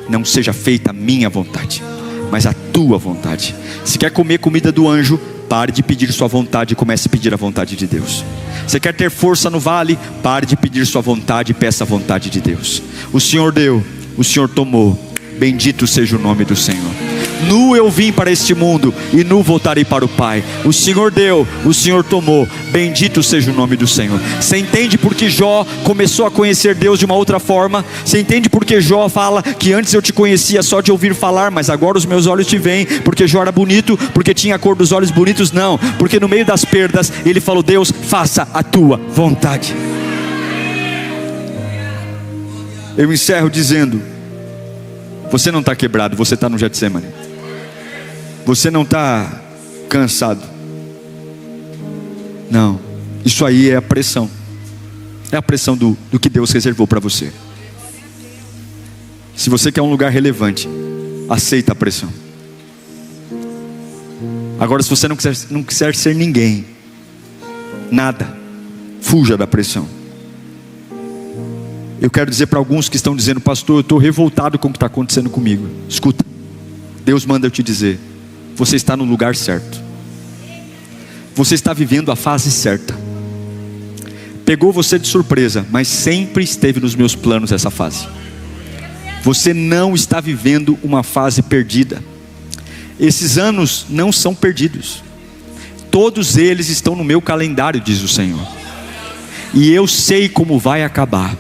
não seja feita a minha vontade, mas a tua vontade. Se quer comer comida do anjo, pare de pedir sua vontade e comece a pedir a vontade de Deus. Você quer ter força no vale, pare de pedir sua vontade e peça a vontade de Deus. O Senhor deu, o Senhor tomou. Bendito seja o nome do Senhor. Nu eu vim para este mundo e nu voltarei para o Pai. O Senhor deu, o Senhor tomou. Bendito seja o nome do Senhor. Você entende porque Jó começou a conhecer Deus de uma outra forma? Você entende porque Jó fala que antes eu te conhecia só de ouvir falar, mas agora os meus olhos te veem? Porque Jó era bonito, porque tinha a cor dos olhos bonitos? Não, porque no meio das perdas ele falou: Deus, faça a tua vontade. Eu encerro dizendo: você não está quebrado, você está no Getsemane. Você não está cansado. Não, isso aí é a pressão. É a pressão do que Deus reservou para você. Se você quer um lugar relevante, aceita a pressão. Agora, se você não quiser ser ninguém, nada, fuja da pressão. Eu quero dizer para alguns que estão dizendo: pastor, eu estou revoltado com o que está acontecendo comigo. Escuta, Deus manda eu te dizer: você está no lugar certo. Você está vivendo a fase certa. Pegou você de surpresa, mas sempre esteve nos meus planos essa fase. Você não está vivendo uma fase perdida. Esses anos não são perdidos. Todos eles estão no meu calendário, diz o Senhor. E eu sei como vai acabar.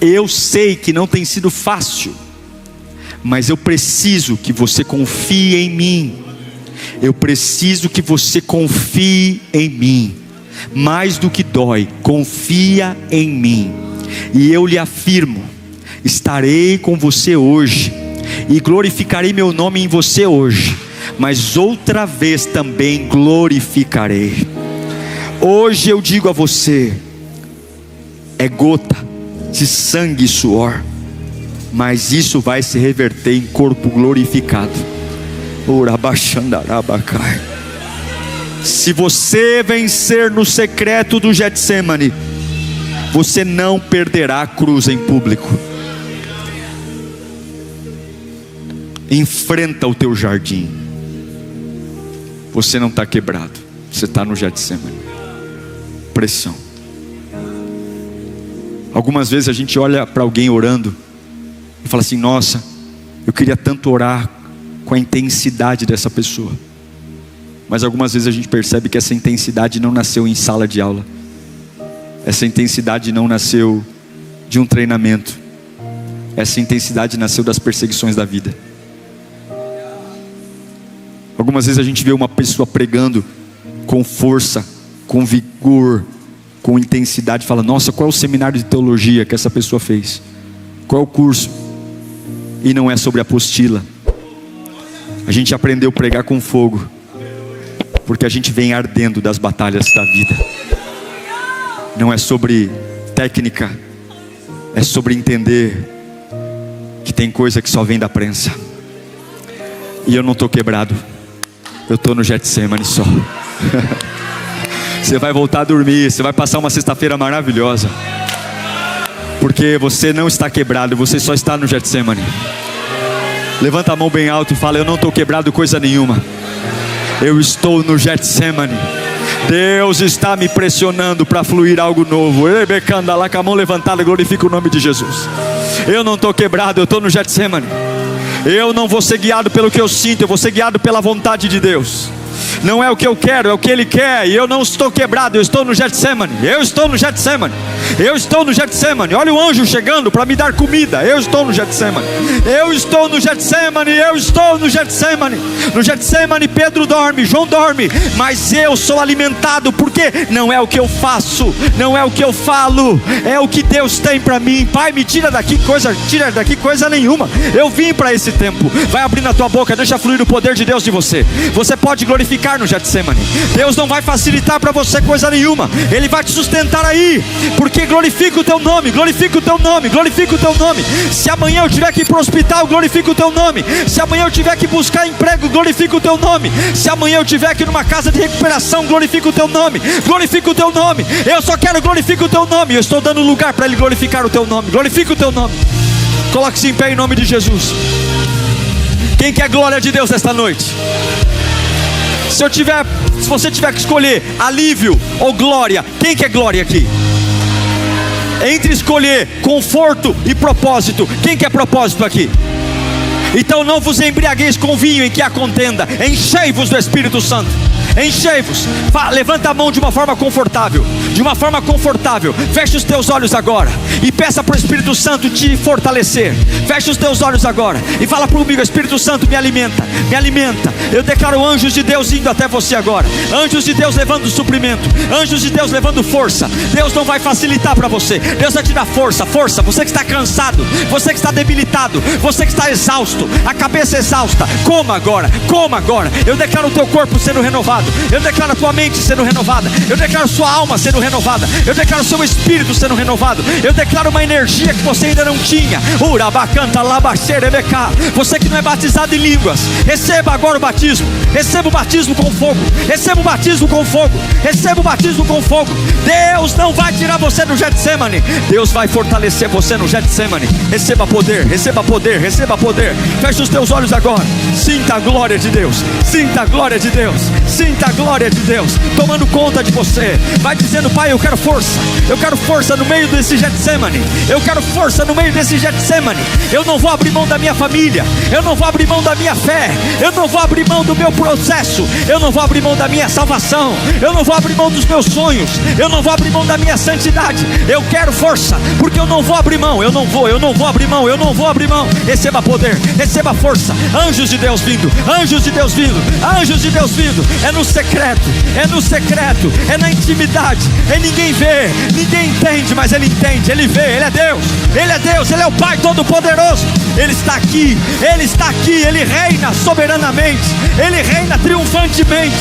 Eu sei que não tem sido fácil, mas eu preciso que você confie em mim. Eu preciso que você confie em mim. Mais do que dói, confia em mim. E eu lhe afirmo: estarei com você hoje, e glorificarei meu nome em você hoje, mas outra vez também glorificarei. Hoje eu digo a você: é gota de sangue e suor, mas isso vai se reverter em corpo glorificado. Se você vencer no secreto do Getsêmani, você não perderá a cruz em público. Enfrenta o teu jardim. Você não está quebrado, você está no Getsêmani. Pressão. Algumas vezes a gente olha para alguém orando e fala assim: nossa, eu queria tanto orar com a intensidade dessa pessoa. Mas algumas vezes a gente percebe que essa intensidade não nasceu em sala de aula. Essa intensidade não nasceu de um treinamento. Essa intensidade nasceu das perseguições da vida. Algumas vezes a gente vê uma pessoa pregando com força, com vigor, com intensidade, fala: nossa, qual é o seminário de teologia que essa pessoa fez? Qual é o curso? E não é sobre apostila. A gente aprendeu a pregar com fogo, porque a gente vem ardendo das batalhas da vida. Não é sobre técnica, é sobre entender que tem coisa que só vem da prensa. E eu não estou quebrado, eu estou no Getsêmani só. Você vai voltar a dormir, você vai passar uma sexta-feira maravilhosa, porque você não está quebrado, você só está no Getsêmani. Levanta a mão bem alto e fala: eu não estou quebrado coisa nenhuma, eu estou no Getsêmani. Deus está me pressionando para fluir algo novo. Lá com a mão levantada, glorifica o nome de Jesus. Eu não estou quebrado, eu estou no Getsêmani. Eu não vou ser guiado pelo que eu sinto, eu vou ser guiado pela vontade de Deus. Não é o que eu quero, é o que Ele quer. E eu não estou quebrado, eu estou no Getsêmani. Eu estou no Getsêmani. Eu estou no Getsêmani. Olha o anjo chegando para me dar comida. Eu estou no Getsêmani. Eu estou no Getsêmani. Eu estou no Getsêmani. No Getsêmani Pedro dorme, João dorme, mas eu sou alimentado, porque não é o que eu faço, não é o que eu falo, é o que Deus tem para mim. Pai, me tira daqui coisa nenhuma. Eu vim para esse tempo. Vai abrindo a tua boca, deixa fluir o poder de Deus de você. Você pode glorificar no Getsêmani. Deus não vai facilitar para você coisa nenhuma, Ele vai te sustentar aí, porque glorifica o teu nome, glorifica o teu nome, glorifica o teu nome. Se amanhã eu tiver que ir para o hospital, glorifica o teu nome. Se amanhã eu tiver que buscar emprego, glorifica o teu nome. Se amanhã eu tiver que ir numa casa de recuperação, glorifica o teu nome, glorifica o teu nome. Eu só quero glorificar o teu nome. Eu estou dando lugar para Ele glorificar o teu nome. Glorifica o teu nome. Coloque-se em pé em nome de Jesus. Quem quer glória de Deus esta noite? Se você tiver que escolher alívio ou glória, quem quer glória aqui? Entre escolher conforto e propósito, quem quer propósito aqui? Então não vos embriagueis com vinho em que há contenda, enchei-vos do Espírito Santo. Enchei-vos. Levanta a mão de uma forma confortável. De uma forma confortável. Feche os teus olhos agora e peça para o Espírito Santo te fortalecer. Feche os teus olhos agora e fala comigo: Espírito Santo, me alimenta, me alimenta. Eu declaro anjos de Deus indo até você agora. Anjos de Deus levando suprimento. Anjos de Deus levando força. Deus não vai facilitar para você, Deus vai te dar força. Força, você que está cansado, você que está debilitado, você que está exausto, a cabeça exausta, coma agora, coma agora. Eu declaro o teu corpo sendo renovado. Eu declaro a tua mente sendo renovada. Eu declaro sua alma sendo renovada. Eu declaro seu espírito sendo renovado. Eu declaro declaro uma energia que você ainda não tinha. Urabacanta, labaxerebeca. Você que não é batizado em línguas, receba agora o batismo. Receba o batismo com fogo. Receba o batismo com fogo. Receba o batismo com fogo. Deus não vai tirar você do Getsemane. Deus vai fortalecer você no Getsemane. Receba poder, receba poder, receba poder. Feche os teus olhos agora. Sinta a glória de Deus. Sinta a glória de Deus. Sinta a glória de Deus tomando conta de você. Vai dizendo: Pai, eu quero força. Eu quero força no meio desse Getsemane. Eu quero força no meio desse Getsemane. Eu não vou abrir mão da minha família. Eu não vou abrir mão da minha fé. Eu não vou abrir mão do meu processo. Eu não vou abrir mão da minha salvação. Eu não vou abrir mão dos meus sonhos. Eu não vou abrir mão da minha santidade. Eu quero força, porque eu não vou abrir mão. Eu não vou abrir mão. Eu não vou abrir mão. Receba poder, receba força. Anjos de Deus vindo. Anjos de Deus vindo. Anjos de Deus vindo. É no secreto. É no secreto. É na intimidade. É ninguém vê, ninguém entende, mas Ele entende. Ele vê. Ele é Deus. Ele é Deus. Ele é o Pai Todo-Poderoso. Ele está aqui. Ele está aqui. Ele reina soberanamente. Ele reina triunfantemente.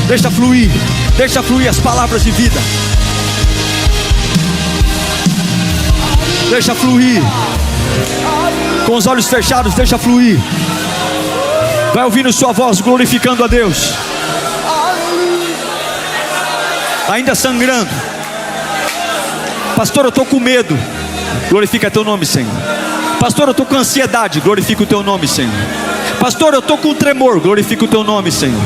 Deixa fluir as palavras de vida. Deixa fluir. Com os olhos fechados, deixa fluir. Vai ouvindo sua voz glorificando a Deus. Ainda sangrando. Pastor, eu estou com medo. Glorifica teu nome, Senhor. Pastor, eu estou com ansiedade. Glorifica o teu nome, Senhor. Pastor, eu estou com tremor. Glorifica o teu nome, Senhor.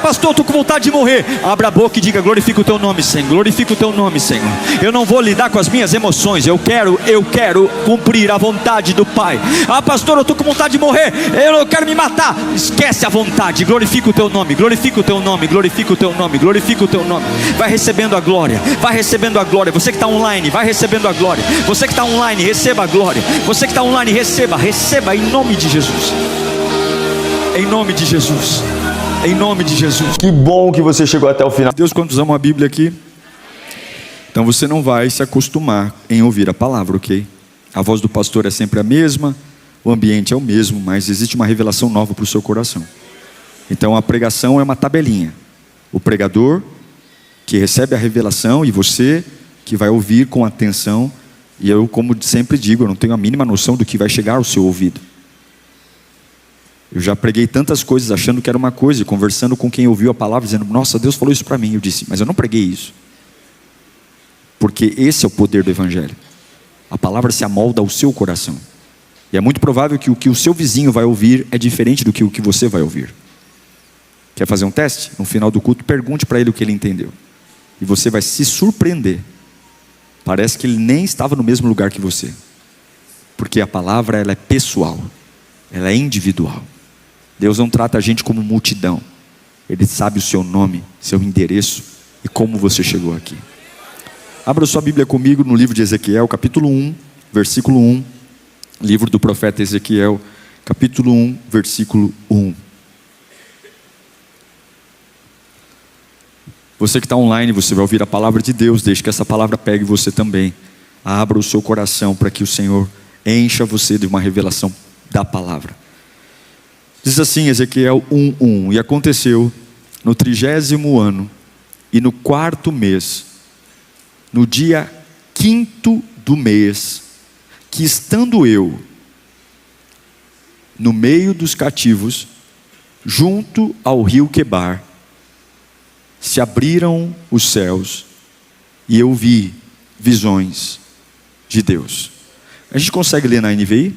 Pastor, eu estou com vontade de morrer. Abra a boca e diga: glorifica o teu nome, Senhor. Glorifica o teu nome, Senhor. Eu não vou lidar com as minhas emoções. Eu quero cumprir a vontade do Pai. Pastor, eu estou com vontade de morrer. Eu quero me matar. Esquece a vontade. Glorifica o teu nome. Glorifica o teu nome. Glorifica o teu nome. Glorifica o teu nome. Vai recebendo a glória. Vai recebendo a glória. Você que está online, vai recebendo a glória. Você que está online, receba a glória. Você que está online, receba em nome de Jesus. Em nome de Jesus. Em nome de Jesus. Que bom que você chegou até o final. Deus, quantos amam a Bíblia aqui? Então você não vai se acostumar em ouvir a palavra, ok? A voz do pastor é sempre a mesma, o ambiente é o mesmo, mas existe uma revelação nova para o seu coração. Então a pregação é uma tabelinha. O pregador que recebe a revelação e você que vai ouvir com atenção. E eu, como sempre digo, eu não tenho a mínima noção do que vai chegar ao seu ouvido. Eu já preguei tantas coisas achando que era uma coisa, e conversando com quem ouviu a palavra, dizendo: nossa, Deus falou isso para mim. Eu disse: mas eu não preguei isso. Porque esse é o poder do Evangelho. A palavra se amolda ao seu coração. E é muito provável que o que o seu vizinho vai ouvir é diferente do que o que você vai ouvir. Quer fazer um teste? No final do culto, pergunte para ele o que ele entendeu. E você vai se surpreender. Parece que ele nem estava no mesmo lugar que você. Porque a palavra, ela é pessoal. Ela é individual. Deus não trata a gente como multidão. Ele sabe o seu nome, seu endereço e como você chegou aqui. Abra sua Bíblia comigo no livro de Ezequiel, capítulo 1, versículo 1. Livro do profeta Ezequiel, capítulo 1, versículo 1. Você que está online, você vai ouvir a palavra de Deus. Deixe que essa palavra pegue você também. Abra o seu coração para que o Senhor encha você de uma revelação da palavra. Diz assim Ezequiel 1:1: e aconteceu no 30º ano e no 4º mês, no dia 5º do mês, que estando eu no meio dos cativos, junto ao rio Quebar, se abriram os céus e eu vi visões de Deus. A gente consegue ler na NVI?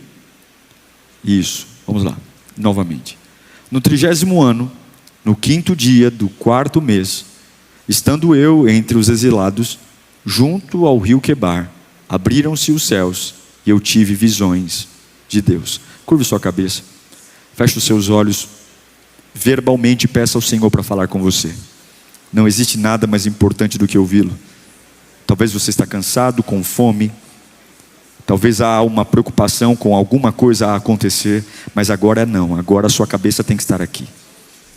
Isso, vamos lá, novamente. No 30º ano, no 5º dia do 4º mês, estando eu entre os exilados, junto ao rio Quebar, abriram-se os céus e eu tive visões de Deus. Curve sua cabeça, feche os seus olhos, verbalmente peça ao Senhor para falar com você. Não existe nada mais importante do que ouvi-lo. Talvez você está cansado, com fome. Talvez há uma preocupação com alguma coisa a acontecer. Mas agora não, agora a sua cabeça tem que estar aqui.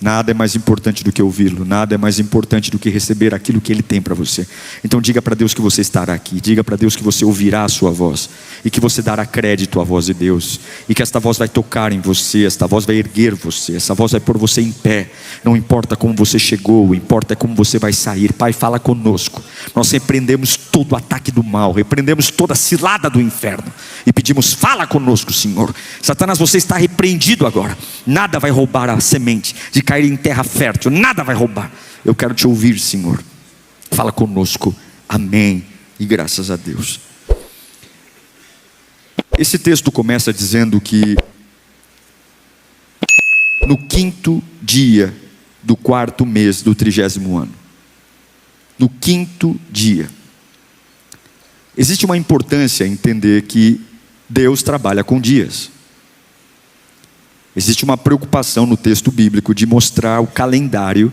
Nada é mais importante do que ouvi-lo. Nada é mais importante do que receber aquilo que Ele tem para você. Então diga para Deus que você estará aqui. Diga para Deus que você ouvirá a sua voz. E que você dará crédito à voz de Deus. E que esta voz vai tocar em você. Esta voz vai erguer você. Essa voz vai pôr você em pé. Não importa como você chegou. Importa é como você vai sair. Pai, fala conosco. Nós repreendemos todo o ataque do mal. Repreendemos toda a cilada do inferno. E pedimos, fala conosco, Senhor. Satanás, você está repreendido agora. Nada vai roubar a semente de cair em terra fértil. Nada vai roubar. Eu quero te ouvir, Senhor. Fala conosco. Amém. E graças a Deus. Esse texto começa dizendo que no 5º dia do 4º mês do 30º ano. No 5º dia. Existe uma importância em entender que Deus trabalha com dias. Existe uma preocupação no texto bíblico de mostrar o calendário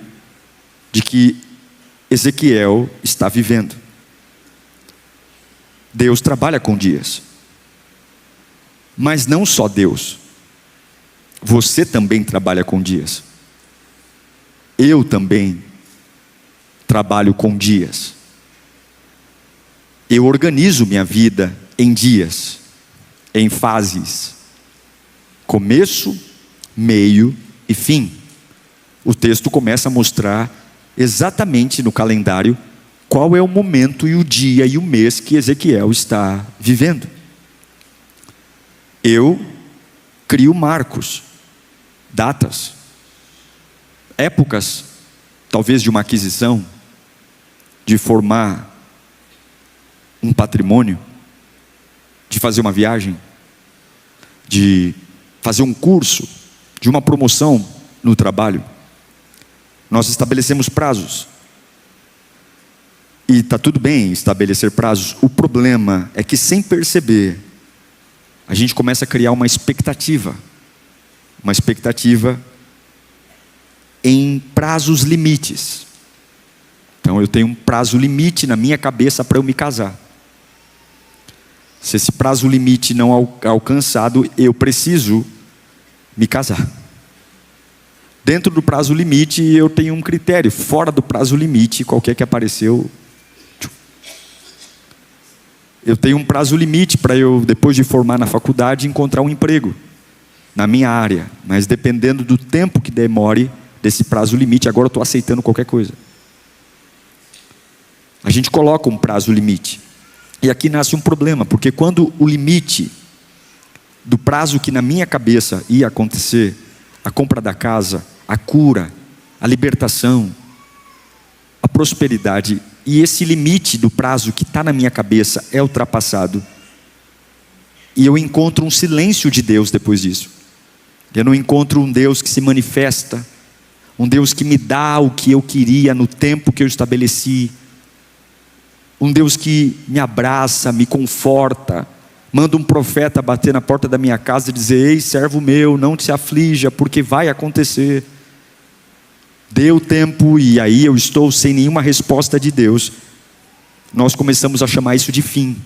de que Ezequiel está vivendo. Deus trabalha com dias. Mas não só Deus. Você também trabalha com dias. Eu também trabalho com dias. Eu organizo minha vida em dias, em fases. Começo, meio e fim. O texto começa a mostrar exatamente no calendário qual é o momento e o dia e o mês que Ezequiel está vivendo. Eu crio marcos, datas, épocas, talvez de uma aquisição, de formar um patrimônio, de fazer uma viagem, de fazer um curso, de uma promoção no trabalho. Nós estabelecemos prazos. E está tudo bem estabelecer prazos. O problema é que, sem perceber, a gente começa a criar uma expectativa. Uma expectativa em prazos limites. Então eu tenho um prazo limite na minha cabeça para eu me casar. Se esse prazo limite não é alcançado, eu preciso me casar. Dentro do prazo limite eu tenho um critério. Fora do prazo limite, qualquer que apareceu, eu tenho um prazo limite para eu, depois de formar na faculdade, encontrar um emprego na minha área. Mas dependendo do tempo que demore desse prazo limite, agora eu estou aceitando qualquer coisa. A gente coloca um prazo limite. E aqui nasce um problema, porque quando o limite do prazo que na minha cabeça ia acontecer, a compra da casa, a cura, a libertação, a prosperidade, e esse limite do prazo que está na minha cabeça é ultrapassado, e eu encontro um silêncio de Deus depois disso. Eu não encontro um Deus que se manifesta, um Deus que me dá o que eu queria no tempo que eu estabeleci, um Deus que me abraça, me conforta, manda um profeta bater na porta da minha casa e dizer: ei, servo meu, não te aflija, porque vai acontecer. Deu tempo e aí eu estou sem nenhuma resposta de Deus. Nós começamos a chamar isso de fim.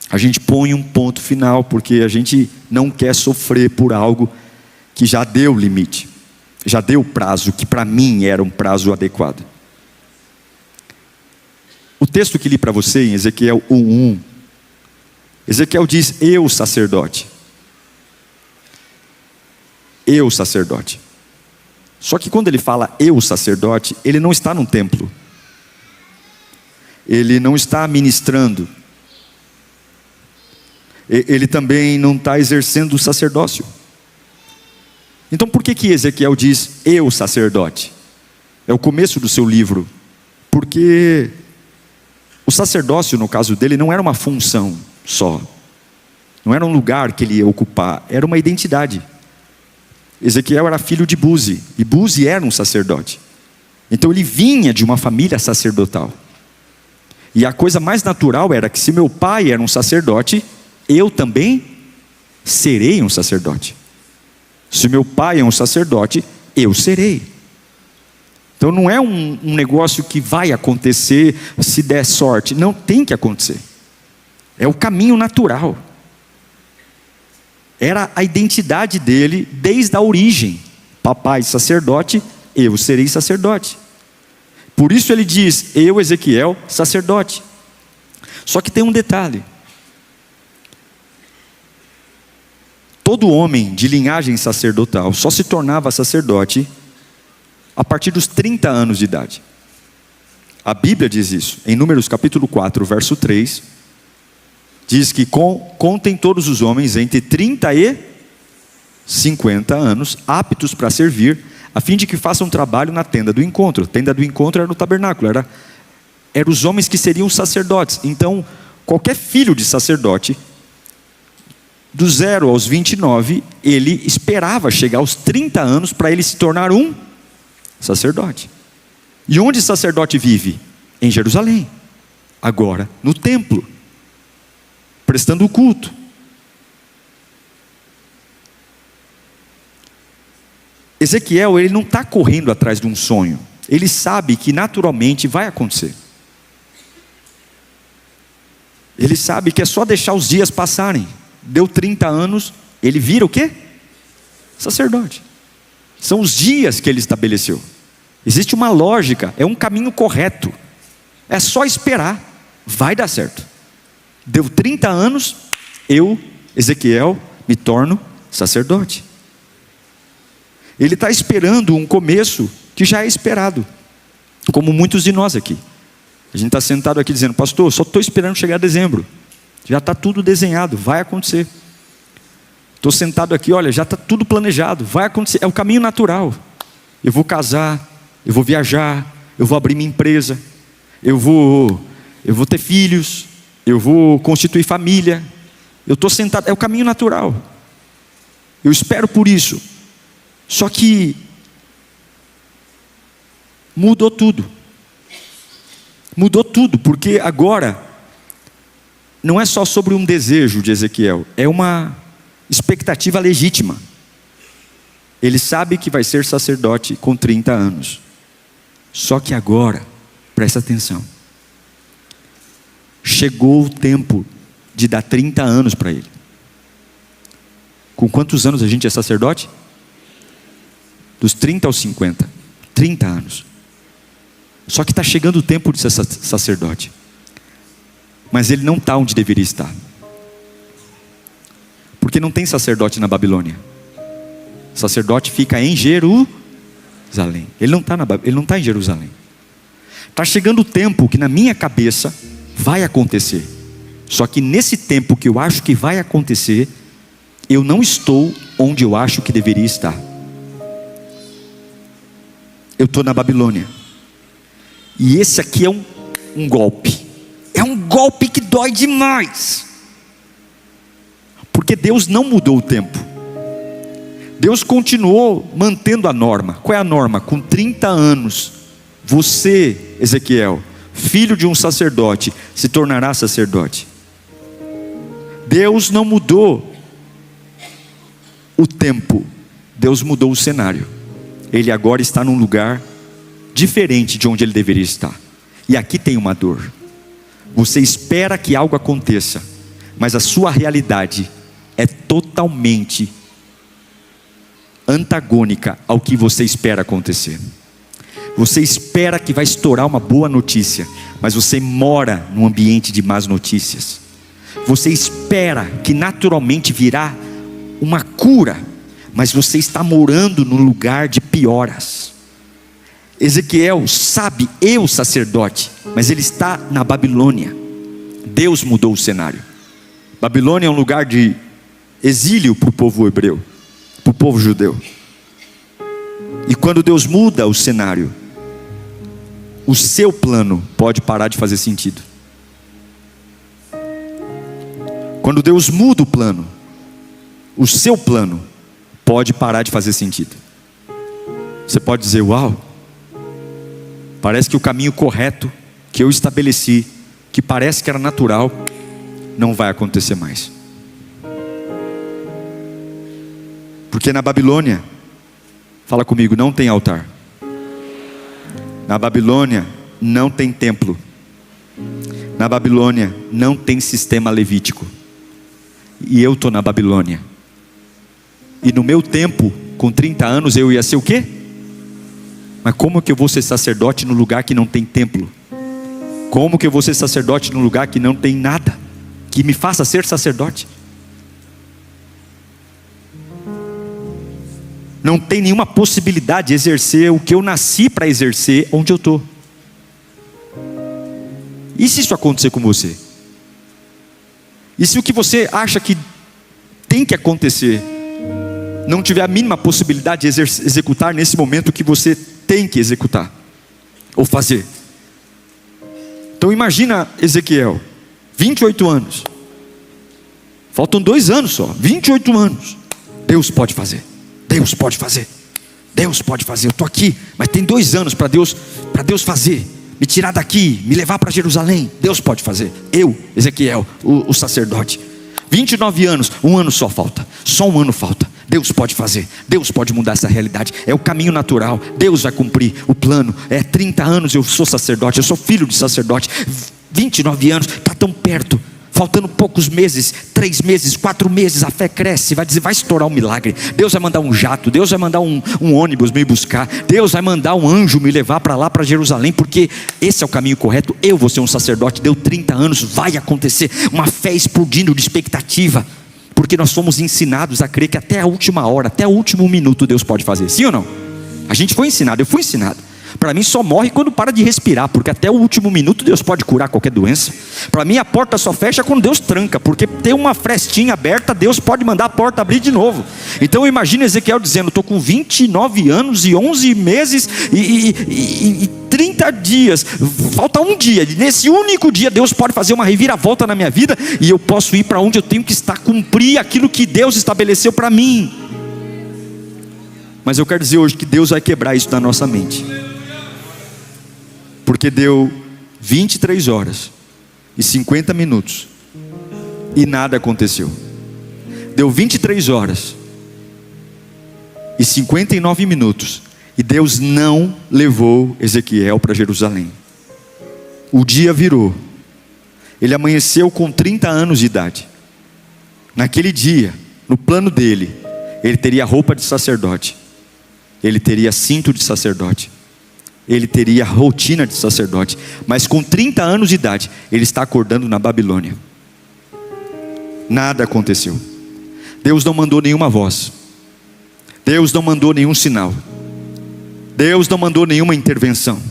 A gente põe um ponto final, porque a gente não quer sofrer por algo que já deu limite, já deu prazo, que para mim era um prazo adequado. O texto que li para você em Ezequiel 1:1, Ezequiel diz: eu sacerdote. Eu sacerdote. Só que quando ele fala eu sacerdote, ele não está num templo. Ele não está ministrando. Ele também não está exercendo o sacerdócio. Então por que Ezequiel diz eu sacerdote? É o começo do seu livro. Porque o sacerdócio, no caso dele, não era uma função só. Não era um lugar que ele ia ocupar, era uma identidade. Ezequiel era filho de Buzi, e Buzi era um sacerdote. Então ele vinha de uma família sacerdotal. E a coisa mais natural era que, se meu pai era um sacerdote, eu também serei um sacerdote. Se meu pai é um sacerdote, eu serei. Então não é um negócio que vai acontecer se der sorte. Não, tem que acontecer. É o caminho natural. Era a identidade dele desde a origem. papai sacerdote, eu serei sacerdote. Por isso ele diz, eu, Ezequiel, sacerdote. Só que tem um detalhe. Todo homem de linhagem sacerdotal só se tornava sacerdote a partir dos 30 anos de idade. A Bíblia diz isso. Em Números capítulo 4, verso 3, diz que contem todos os homens entre 30 e 50 anos, aptos para servir, a fim de que façam trabalho na tenda do encontro. A tenda do encontro era no tabernáculo, eram os homens que seriam sacerdotes. Então, qualquer filho de sacerdote, do 0 aos 29, ele esperava chegar aos 30 anos para ele se tornar um sacerdote. E onde sacerdote vive? Em Jerusalém. Agora, no templo, prestando o culto. Ezequiel, ele não está correndo atrás de um sonho. Ele sabe que naturalmente vai acontecer. Ele sabe que é só deixar os dias passarem. Deu 30 anos, ele vira o quê? Sacerdote. São os dias que ele estabeleceu. Existe uma lógica, é um caminho correto. É só esperar, vai dar certo. Deu 30 anos, eu, Ezequiel, me torno sacerdote. Ele está esperando um começo que já é esperado, como muitos de nós aqui. A gente está sentado aqui dizendo, pastor, só estou esperando chegar dezembro. Já está tudo desenhado, vai acontecer. Estou sentado aqui, olha, já está tudo planejado, vai acontecer, é o caminho natural. Eu vou casar, eu vou viajar, eu vou abrir minha empresa, eu vou ter filhos, eu vou constituir família. Eu estou sentado, é o caminho natural. Eu espero por isso. Só que mudou tudo. Mudou tudo, porque agora não é só sobre um desejo de Ezequiel, é uma expectativa legítima. Ele sabe que vai ser sacerdote com 30 anos. Só que agora, presta atenção, chegou o tempo de dar 30 anos para ele. Com quantos anos a gente é sacerdote? Dos 30 aos 50, 30 anos. Só que está chegando o tempo de ser sacerdote. Mas ele não está onde deveria estar. Porque não tem sacerdote na Babilônia. Sacerdote fica em Jerusalém. Ele não está em Jerusalém. Está chegando o tempo que na minha cabeça vai acontecer. Só que nesse tempo que eu acho que vai acontecer, eu não estou onde eu acho que deveria estar. Eu estou na Babilônia. E esse aqui é um golpe. É um golpe que dói demais. Porque Deus não mudou o tempo. Deus continuou mantendo a norma. Qual é a norma? Com 30 anos, você, Ezequiel, filho de um sacerdote, se tornará sacerdote. Deus não mudou o tempo. Deus mudou o cenário. Ele agora está num lugar diferente de onde ele deveria estar. E aqui tem uma dor. Você espera que algo aconteça, mas a sua realidade é totalmente antagônica ao que você espera acontecer. Você espera que vai estourar uma boa notícia, mas você mora num ambiente de más notícias. Você espera que naturalmente virá uma cura, mas você está morando num lugar de pioras. Ezequiel sabe, eu sacerdote, mas ele está na Babilônia. Deus mudou o cenário. Babilônia é um lugar de exílio para o povo hebreu, para o povo judeu. E quando Deus muda o cenário, o seu plano pode parar de fazer sentido. Quando Deus muda o plano, o seu plano pode parar de fazer sentido. Você pode dizer, uau, parece que o caminho correto que eu estabeleci, que parece que era natural, não vai acontecer mais. Porque na Babilônia, fala comigo, não tem altar. Na Babilônia não tem templo. Na Babilônia não tem sistema levítico. E eu estou na Babilônia. E no meu tempo com 30 anos eu ia ser o quê? Mas como que eu vou ser sacerdote no lugar que não tem templo? Como que eu vou ser sacerdote num lugar que não tem nada que me faça ser sacerdote? Não tem nenhuma possibilidade de exercer o que eu nasci para exercer onde eu estou. E se isso acontecer com você? E se o que você acha que tem que acontecer não tiver a mínima possibilidade de executar nesse momento o que você tem que executar ou fazer? Então imagina Ezequiel, 28 anos, faltam 2 anos só, 28 anos. Deus pode fazer, Deus pode fazer, Deus pode fazer. Eu estou aqui, mas tem 2 anos para Deus fazer, me tirar daqui, me levar para Jerusalém. Deus pode fazer. Eu, Ezequiel, o sacerdote, 29 anos, 1 ano só falta, só 1 ano falta. Deus pode fazer, Deus pode mudar essa realidade. É o caminho natural, Deus vai cumprir o plano. 30 anos eu sou sacerdote, eu sou filho de sacerdote. 29 anos, está tão perto, faltando poucos meses, 3 meses, 4 meses, a fé cresce, vai dizer, vai estourar um milagre. Deus vai mandar um jato, Deus vai mandar um ônibus me buscar, Deus vai mandar um anjo me levar para lá, para Jerusalém, porque esse é o caminho correto. Eu vou ser um sacerdote. Deu 30 anos, vai acontecer. Uma fé explodindo de expectativa, porque nós fomos ensinados a crer que até a última hora, até o último minuto Deus pode fazer, sim ou não? A gente foi ensinado, eu fui ensinado. Para mim só morre quando para de respirar, porque até o último minuto Deus pode curar qualquer doença. Para mim a porta só fecha quando Deus tranca, porque tem uma frestinha aberta, Deus pode mandar a porta abrir de novo. Então eu imagino Ezequiel dizendo, estou com 29 anos e 11 meses e 30 dias, falta um dia, nesse único dia Deus pode fazer uma reviravolta na minha vida, e eu posso ir para onde eu tenho que estar, cumprir aquilo que Deus estabeleceu para mim. Mas eu quero dizer hoje que Deus vai quebrar isso na nossa mente, porque deu 23 horas e 50 minutos e nada aconteceu. Deu 23 horas e 59 minutos e Deus não levou Ezequiel para Jerusalém. O dia virou, ele amanheceu com 30 anos de idade. Naquele dia, no plano dele, ele teria roupa de sacerdote, ele teria cinto de sacerdote, ele teria rotina de sacerdote. Mas com 30 anos de idade, ele está acordando na Babilônia. Nada aconteceu. Deus não mandou nenhuma voz, Deus não mandou nenhum sinal, Deus não mandou nenhuma intervenção.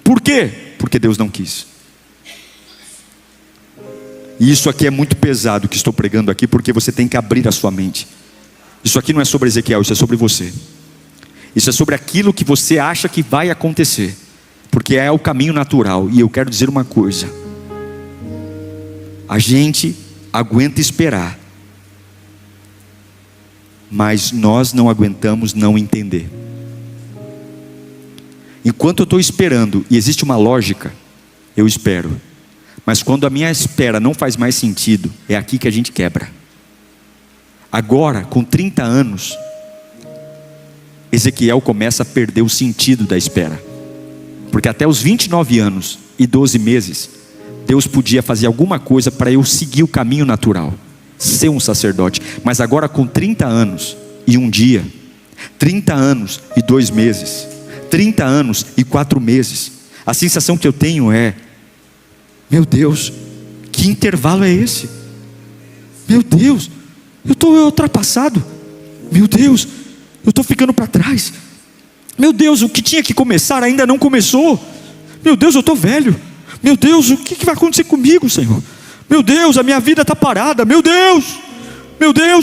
Por quê? Porque Deus não quis. E isso aqui é muito pesado que estou pregando aqui, porque você tem que abrir a sua mente. Isso aqui não é sobre Ezequiel, isso é sobre você. Isso é sobre aquilo que você acha que vai acontecer, porque é o caminho natural. E eu quero dizer uma coisa: a gente aguenta esperar, mas nós não aguentamos não entender. Enquanto eu estou esperando e existe uma lógica, eu espero. Mas quando a minha espera não faz mais sentido, é aqui que a gente quebra. Agora, com 30 anos, Ezequiel começa a perder o sentido da espera, porque até os 29 anos e 12 meses, Deus podia fazer alguma coisa para eu seguir o caminho natural, ser um sacerdote. Mas agora com 30 anos e 1 dia, 30 anos e 2 meses, 30 anos e 4 meses, a sensação que eu tenho é: meu Deus, que intervalo é esse? Meu Deus, eu estou ultrapassado. Meu Deus, eu estou ficando para trás. Meu Deus, o que tinha que começar ainda não começou. Meu Deus, eu estou velho. Meu Deus, o que vai acontecer comigo, Senhor? Meu Deus, a minha vida está parada. Meu Deus,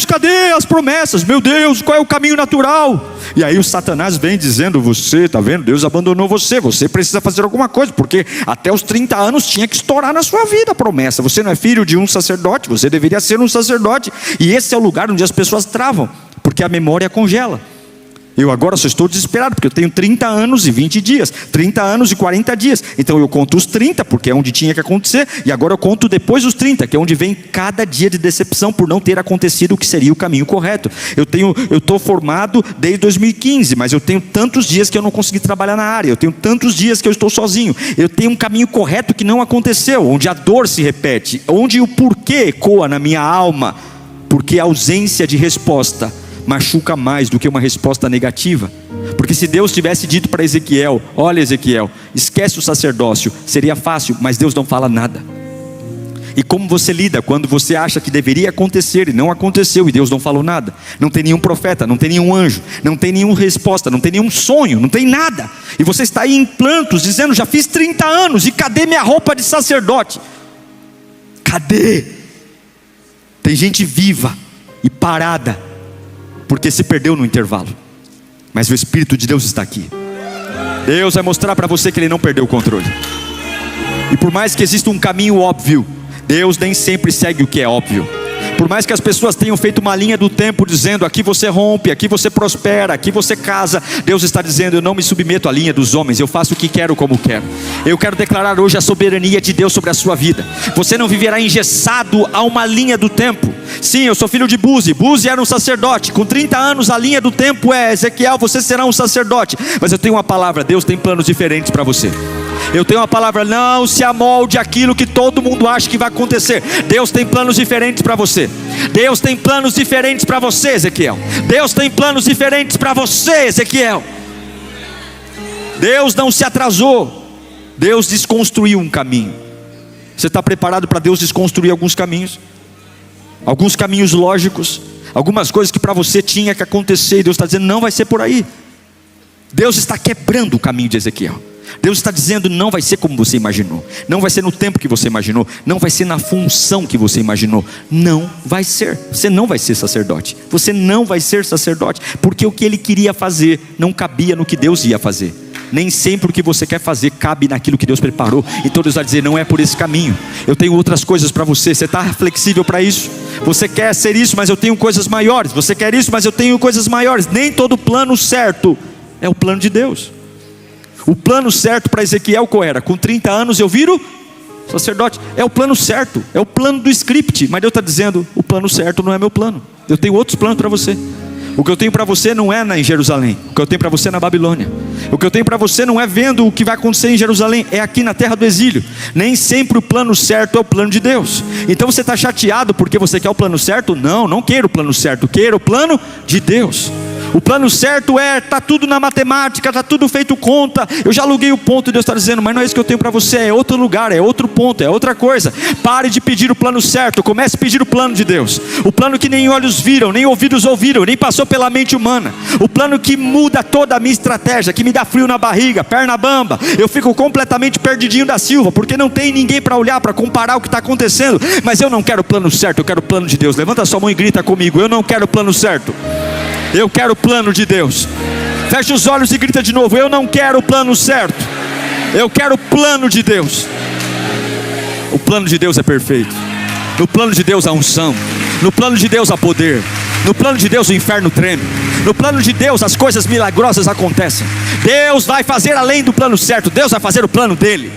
cadê as promessas? Meu Deus, qual é o caminho natural? E aí o Satanás vem dizendo: você, está vendo? Deus abandonou você, você precisa fazer alguma coisa, porque até os 30 anos tinha que estourar na sua vida a promessa. Você não é filho de um sacerdote, você deveria ser um sacerdote. E esse é o lugar onde as pessoas travam, porque a memória congela. Eu agora só estou desesperado, porque eu tenho 30 anos e 20 dias, 30 anos e 40 dias. Então eu conto os 30, porque é onde tinha que acontecer. E agora eu conto depois dos 30, que é onde vem cada dia de decepção por não ter acontecido o que seria o caminho correto. Eu estou formado desde 2015, mas eu tenho tantos dias que eu não consegui trabalhar na área. Eu tenho tantos dias que eu estou sozinho. Eu tenho um caminho correto que não aconteceu, onde a dor se repete, onde o porquê ecoa na minha alma, porque a ausência de resposta machuca mais do que uma resposta negativa. Porque se Deus tivesse dito para Ezequiel: olha, Ezequiel, esquece o sacerdócio, seria fácil, mas Deus não fala nada. E como você lida quando você acha que deveria acontecer e não aconteceu e Deus não falou nada? Não tem nenhum profeta, não tem nenhum anjo, não tem nenhuma resposta, não tem nenhum sonho, não tem nada. E você está aí em plantos dizendo: já fiz 30 anos e cadê minha roupa de sacerdote? Cadê? Tem gente viva e parada porque se perdeu no intervalo. Mas o Espírito de Deus está aqui. Deus vai mostrar para você que Ele não perdeu o controle. E por mais que exista um caminho óbvio, Deus nem sempre segue o que é óbvio. Por mais que as pessoas tenham feito uma linha do tempo dizendo: aqui você rompe, aqui você prospera, aqui você casa, Deus está dizendo: eu não me submeto à linha dos homens, eu faço o que quero como quero. Eu quero declarar hoje a soberania de Deus sobre a sua vida. Você não viverá engessado a uma linha do tempo. Sim, eu sou filho de Buzi. Buzi era um sacerdote. Com 30 anos a linha do tempo é: Ezequiel, você será um sacerdote. Mas eu tenho uma palavra: Deus tem planos diferentes para você. Eu tenho uma palavra: não se amolde aquilo que todo mundo acha que vai acontecer. Deus tem planos diferentes para você. Deus tem planos diferentes para você, Ezequiel. Deus tem planos diferentes para você, Ezequiel. Deus não se atrasou. Deus desconstruiu um caminho. Você está preparado para Deus desconstruir alguns caminhos? Alguns caminhos lógicos, algumas coisas que para você tinha que acontecer, e Deus está dizendo: não vai ser por aí. Deus está quebrando o caminho de Ezequiel. Deus está dizendo: não vai ser como você imaginou, não vai ser no tempo que você imaginou, não vai ser na função que você imaginou. Não vai ser. Você não vai ser sacerdote. Você não vai ser sacerdote, porque o que ele queria fazer não cabia no que Deus ia fazer. Nem sempre o que você quer fazer cabe naquilo que Deus preparou. Então Deus vai dizer: não é por esse caminho, eu tenho outras coisas para você. Você está flexível para isso? Você quer ser isso, mas eu tenho coisas maiores. Você quer isso, mas eu tenho coisas maiores. Nem todo plano certo é o plano de Deus. O plano certo para Ezequiel qual era? Com 30 anos eu viro sacerdote. É o plano certo, é o plano do script. Mas Deus está dizendo: o plano certo não é meu plano. Eu tenho outros planos para você. O que eu tenho para você não é em Jerusalém. O que eu tenho para você é na Babilônia. O que eu tenho para você não é vendo o que vai acontecer em Jerusalém, é aqui na terra do exílio. Nem sempre o plano certo é o plano de Deus. Então você está chateado porque você quer o plano certo? Não, não queira o plano certo, queira o plano de Deus. O plano certo é: está tudo na matemática, está tudo feito conta, eu já aluguei o ponto. Deus está dizendo: mas não é isso que eu tenho para você, é outro lugar, é outro ponto, é outra coisa. Pare de pedir o plano certo, comece a pedir o plano de Deus. O plano que nem olhos viram, nem ouvidos ouviram, nem passou pela mente humana. O plano que muda toda a minha estratégia, que me dá frio na barriga, perna bamba. Eu fico completamente perdidinho da Silva, porque não tem ninguém para olhar, para comparar o que está acontecendo. Mas eu não quero o plano certo, eu quero o plano de Deus. Levanta a sua mão e grita comigo: eu não quero o plano certo, eu quero o plano de Deus. Fecha os olhos e grita de novo: eu não quero o plano certo, eu quero o plano de Deus. O plano de Deus é perfeito. No plano de Deus há unção. No plano de Deus há poder. No plano de Deus o inferno treme. No plano de Deus as coisas milagrosas acontecem. Deus vai fazer além do plano certo. Deus vai fazer o plano dele.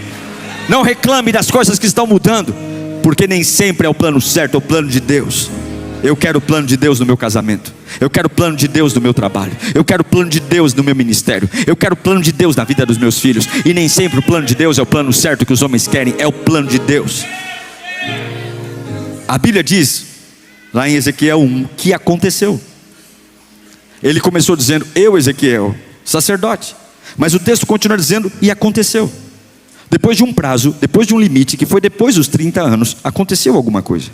Não reclame das coisas que estão mudando, porque nem sempre é o plano certo, é o plano de Deus. Eu quero o plano de Deus no meu casamento. Eu quero o plano de Deus no meu trabalho. Eu quero o plano de Deus no meu ministério. Eu quero o plano de Deus na vida dos meus filhos. E nem sempre o plano de Deus é o plano certo que os homens querem. É o plano de Deus. A Bíblia diz lá em Ezequiel 1 que aconteceu. Ele começou dizendo: eu, Ezequiel, sacerdote. Mas o texto continua dizendo: e aconteceu. Depois de um prazo, depois de um limite, que foi depois dos 30 anos, aconteceu alguma coisa.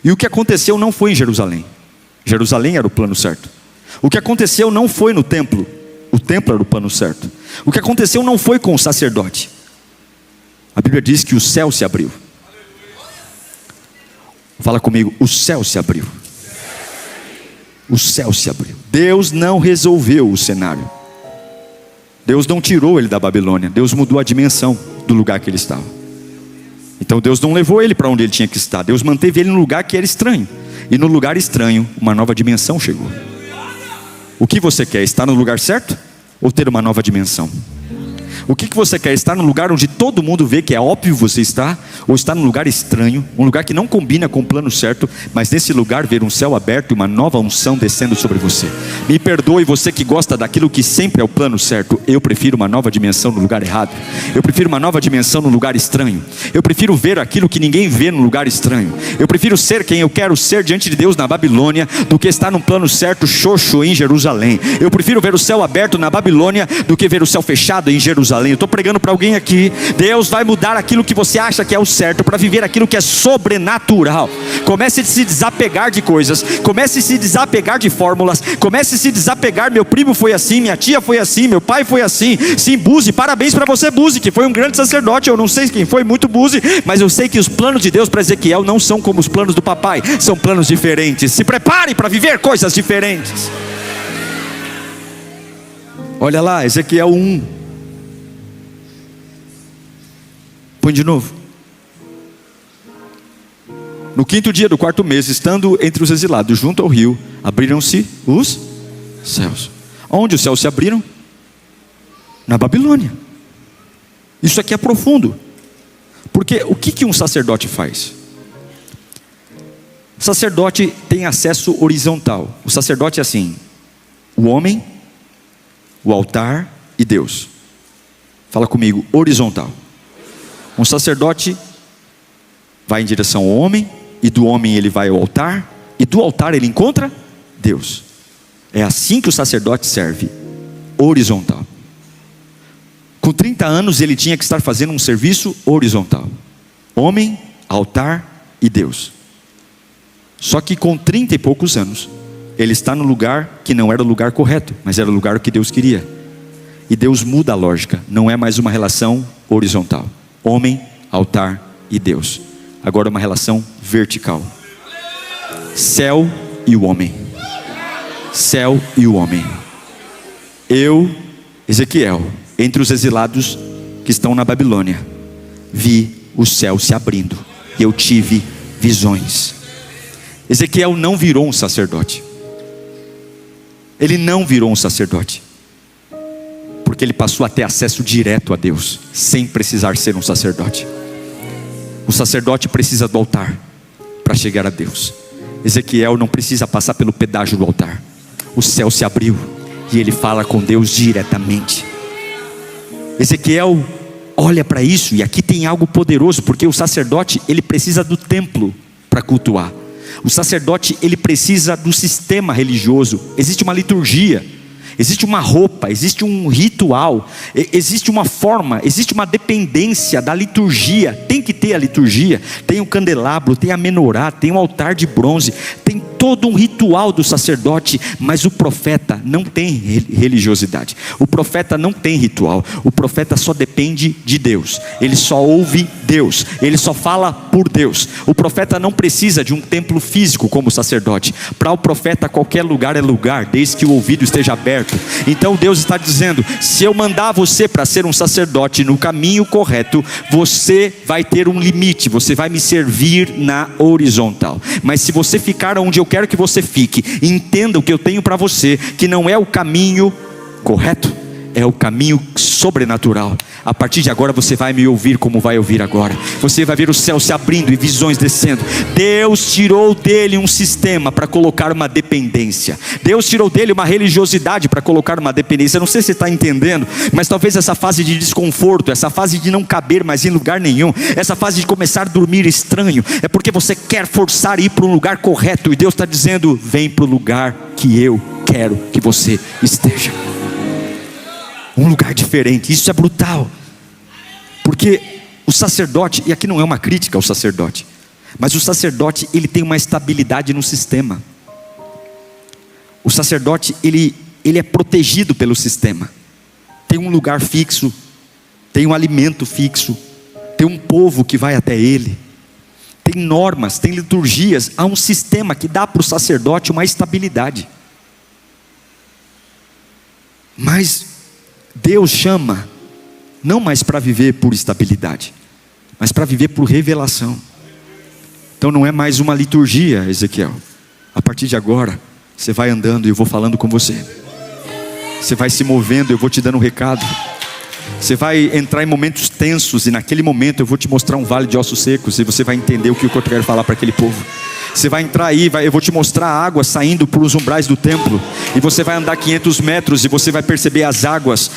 E o que aconteceu não foi em Jerusalém. Jerusalém era o plano certo. O que aconteceu não foi no templo. O templo era o plano certo. O que aconteceu não foi com o sacerdote. A Bíblia diz que o céu se abriu. Fala comigo: o céu se abriu. O céu se abriu. Deus não resolveu o cenário. Deus não tirou ele da Babilônia. Deus mudou a dimensão do lugar que ele estava. Então Deus não levou ele para onde ele tinha que estar. Deus manteve ele no lugar que era estranho. E no lugar estranho, uma nova dimensão chegou. O que você quer? Estar no lugar certo? Ou ter uma nova dimensão? O que você quer? Estar num lugar onde todo mundo vê que é óbvio você está? Ou estar num lugar estranho, um lugar que não combina com o plano certo, mas nesse lugar ver um céu aberto e uma nova unção descendo sobre você? Me perdoe você que gosta daquilo que sempre é o plano certo. Eu prefiro uma nova dimensão no lugar errado. Eu prefiro uma nova dimensão no lugar estranho. Eu prefiro ver aquilo que ninguém vê no lugar estranho. Eu prefiro ser quem eu quero ser diante de Deus na Babilônia, do que estar num plano certo, xoxo, em Jerusalém. Eu prefiro ver o céu aberto na Babilônia do que ver o céu fechado em Jerusalém. Eu estou pregando para alguém aqui. Deus vai mudar aquilo que você acha que é o certo para viver aquilo que é sobrenatural. Comece a se desapegar de coisas, comece a se desapegar de fórmulas, comece a se desapegar. Meu primo foi assim, minha tia foi assim, meu pai foi assim. Sim, Buzi, parabéns para você, Buzi, que foi um grande sacerdote. Eu não sei quem foi, muito Buzi, mas eu sei que os planos de Deus para Ezequiel não são como os planos do papai, são planos diferentes. Se prepare para viver coisas diferentes. Olha lá, Ezequiel 1. Põe de novo. No 5º dia do 4º mês, estando entre os exilados junto ao rio, abriram-se os céus. Onde os céus se abriram? Na Babilônia. Isso aqui é profundo. Porque o que um sacerdote faz? O sacerdote tem acesso horizontal. O sacerdote é assim: o homem, o altar e Deus. Fala comigo, horizontal. Um sacerdote vai em direção ao homem, e do homem ele vai ao altar, e do altar ele encontra Deus. É assim que o sacerdote serve, horizontal. Com 30 anos ele tinha que estar fazendo um serviço horizontal: homem, altar e Deus. Só que com 30 e poucos anos, ele está no lugar que não era o lugar correto, mas era o lugar que Deus queria. E Deus muda a lógica, não é mais uma relação horizontal: homem, altar e Deus. Agora uma relação vertical: céu e o homem. Céu e o homem. Eu, Ezequiel, entre os exilados que estão na Babilônia, vi o céu se abrindo, e eu tive visões. Ezequiel não virou um sacerdote. Ele não virou um sacerdote, porque ele passou a ter acesso direto a Deus, sem precisar ser um sacerdote. O sacerdote precisa do altar para chegar a Deus. Ezequiel não precisa passar pelo pedágio do altar. O céu se abriu e ele fala com Deus diretamente. Ezequiel olha para isso, e aqui tem algo poderoso, porque o sacerdote ele precisa do templo para cultuar. O sacerdote ele precisa do sistema religioso. Existe uma liturgia, existe uma roupa, existe um ritual, existe uma forma, existe uma dependência da liturgia. Tem que ter a liturgia, tem o candelabro, tem a menorá, tem o altar de bronze, tem todo um ritual do sacerdote. Mas o profeta não tem religiosidade, o profeta não tem ritual, o profeta só depende de Deus, ele só ouve Deus, ele só fala por Deus. O profeta não precisa de um templo físico como o sacerdote. Para o profeta qualquer lugar é lugar, desde que o ouvido esteja aberto. Então Deus está dizendo: se eu mandar você para ser um sacerdote no caminho correto, você vai ter um limite, você vai me servir na horizontal. Mas se você ficar onde eu quero que você fique, entenda o que eu tenho para você, que não é o caminho correto, é o caminho sobrenatural. A partir de agora você vai me ouvir como vai ouvir agora. Você vai ver o céu se abrindo e visões descendo. Deus tirou dele um sistema para colocar uma dependência. Deus tirou dele uma religiosidade para colocar uma dependência. Eu não sei se você está entendendo, mas talvez essa fase de desconforto, essa fase de não caber mais em lugar nenhum, essa fase de começar a dormir estranho, é porque você quer forçar ir para um lugar correto. E Deus está dizendo: vem para o lugar que eu quero que você esteja. Um lugar diferente. Isso é brutal, porque o sacerdote, e aqui não é uma crítica ao sacerdote, mas o sacerdote ele tem uma estabilidade no sistema. O sacerdote ele é protegido pelo sistema. Tem um lugar fixo, tem um alimento fixo, tem um povo que vai até ele, tem normas, tem liturgias. Há um sistema que dá para o sacerdote uma estabilidade. Mas Deus chama não mais para viver por estabilidade, mas para viver por revelação. Então não é mais uma liturgia, Ezequiel. A partir de agora você vai andando e eu vou falando com você. Você vai se movendo e eu vou te dando um recado. Você vai entrar em momentos tensos, e naquele momento eu vou te mostrar um vale de ossos secos, e você vai entender o que eu quero falar para aquele povo. Você vai entrar aí, eu vou te mostrar a água saindo por os umbrais do templo, e você vai andar 500 metros, e você vai perceber as águas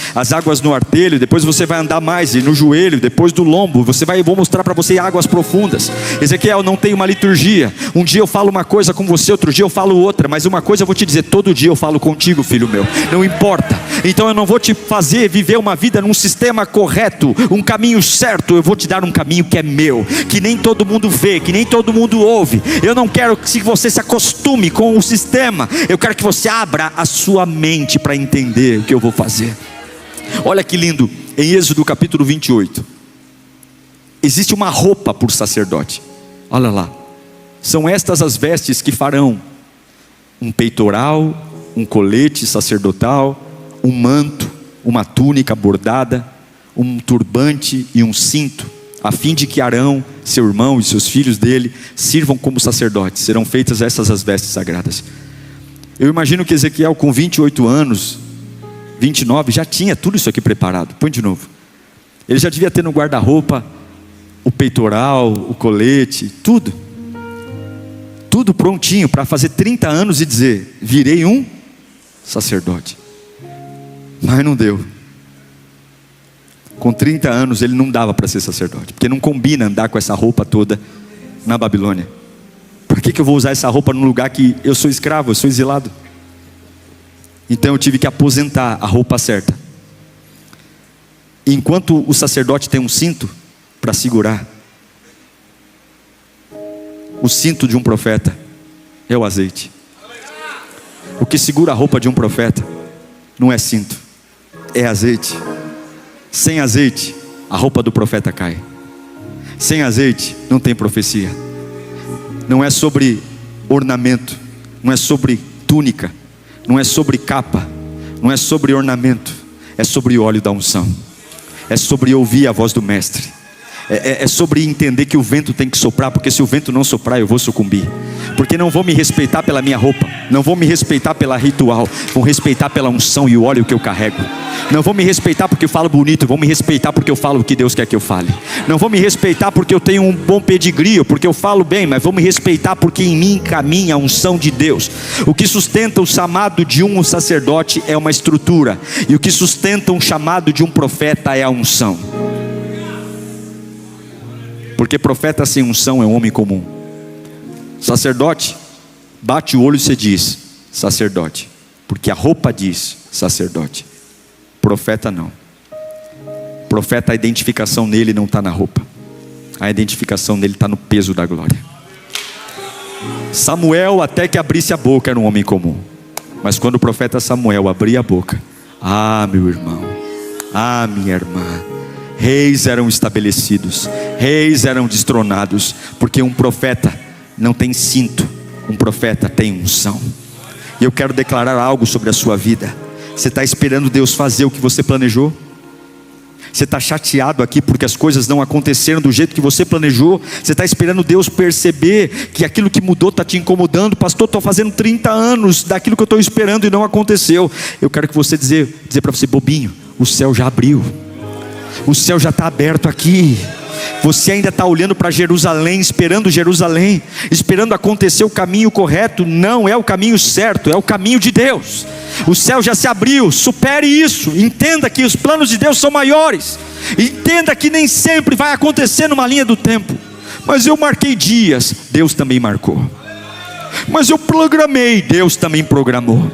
no artelho, depois você vai andar mais, e no joelho, depois do lombo, eu vou mostrar para você águas profundas. Ezequiel, não tem uma liturgia, um dia eu falo uma coisa com você, outro dia eu falo outra, mas uma coisa eu vou te dizer, todo dia eu falo contigo, filho meu, não importa. Então eu não vou te fazer viver uma vida num sistema correto, um caminho certo, eu vou te dar um caminho que é meu, que nem todo mundo vê, que nem todo mundo ouve. Eu não quero que você se acostume com o sistema, eu quero que você abra a sua mente para entender o que eu vou fazer. Olha que lindo, em Êxodo capítulo 28, existe uma roupa por sacerdote, olha lá, são estas as vestes que farão: um peitoral, um colete sacerdotal, um manto, uma túnica bordada, um turbante e um cinto, a fim de que Arão, seu irmão e seus filhos dele sirvam como sacerdotes. Serão feitas essas as vestes sagradas. Eu imagino que Ezequiel, com 28 anos, 29, já tinha tudo isso aqui preparado. Põe de novo. Ele já devia ter no guarda-roupa o peitoral, o colete, tudo prontinho para fazer 30 anos e dizer: virei um sacerdote. Mas não deu. Com 30 anos ele não dava para ser sacerdote, porque não combina andar com essa roupa toda na Babilônia. Por que eu vou usar essa roupa num lugar que eu sou escravo, eu sou exilado? Então eu tive que aposentar a roupa certa. Enquanto o sacerdote tem um cinto para segurar, o cinto de um profeta é o azeite. O que segura a roupa de um profeta não é cinto, é azeite. Sem azeite, a roupa do profeta cai. Sem azeite, não tem profecia. Não é sobre ornamento, não é sobre túnica, não é sobre capa, não é sobre ornamento, é sobre óleo da unção. É sobre ouvir a voz do mestre. É sobre entender que o vento tem que soprar, porque se o vento não soprar eu vou sucumbir. Porque não vão me respeitar pela minha roupa, não vão me respeitar pela ritual, vão respeitar pela unção e o óleo que eu carrego. Não vão me respeitar porque eu falo bonito, vão me respeitar porque eu falo o que Deus quer que eu fale. Não vão me respeitar porque eu tenho um bom pedigree, ou porque eu falo bem, mas vão me respeitar porque em mim caminha a unção de Deus. O que sustenta o chamado de um sacerdote é uma estrutura, e o que sustenta um chamado de um profeta é a unção. Porque profeta sem unção é um homem comum. Sacerdote, bate o olho e você diz sacerdote, porque a roupa diz sacerdote. Profeta não. Profeta, a identificação nele não está na roupa, a identificação nele está no peso da glória. Samuel, até que abrisse a boca, era um homem comum, mas quando o profeta Samuel abria a boca, meu irmão, minha irmã, reis eram estabelecidos, reis eram destronados, porque um profeta não tem cinto, um profeta tem unção. E eu quero declarar algo sobre a sua vida. Você está esperando Deus fazer o que você planejou? Você está chateado aqui porque as coisas não aconteceram do jeito que você planejou? Você está esperando Deus perceber que aquilo que mudou está te incomodando? Pastor, estou fazendo 30 anos daquilo que eu estou esperando e não aconteceu. Eu quero que você dizer para você: bobinho, o céu já abriu, o céu já está aberto aqui. Você ainda está olhando para Jerusalém, esperando acontecer o caminho correto. Não é o caminho certo, é o caminho de Deus. O céu já se abriu, supere isso. Entenda que os planos de Deus são maiores. Entenda que nem sempre vai acontecer numa linha do tempo. Mas eu marquei dias, Deus também marcou. Mas eu programei, Deus também programou.